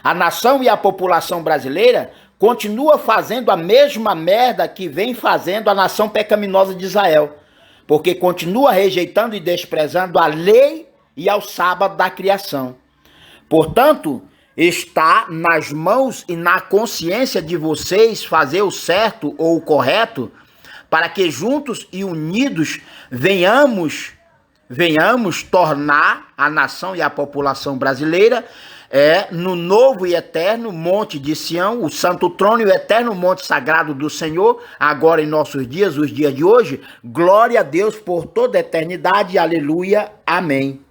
a nação e a população brasileira continua fazendo a mesma merda que vem fazendo a nação pecaminosa de Israel, porque continua rejeitando e desprezando a lei e ao sábado da criação. Portanto, está nas mãos e na consciência de vocês fazer o certo ou o correto, para que juntos e unidos venhamos tornar a nação e a população brasileira no novo e eterno monte de Sião, o santo trono e o eterno monte sagrado do Senhor, agora em nossos dias, os dias de hoje. Glória a Deus por toda a eternidade. Aleluia. Amém.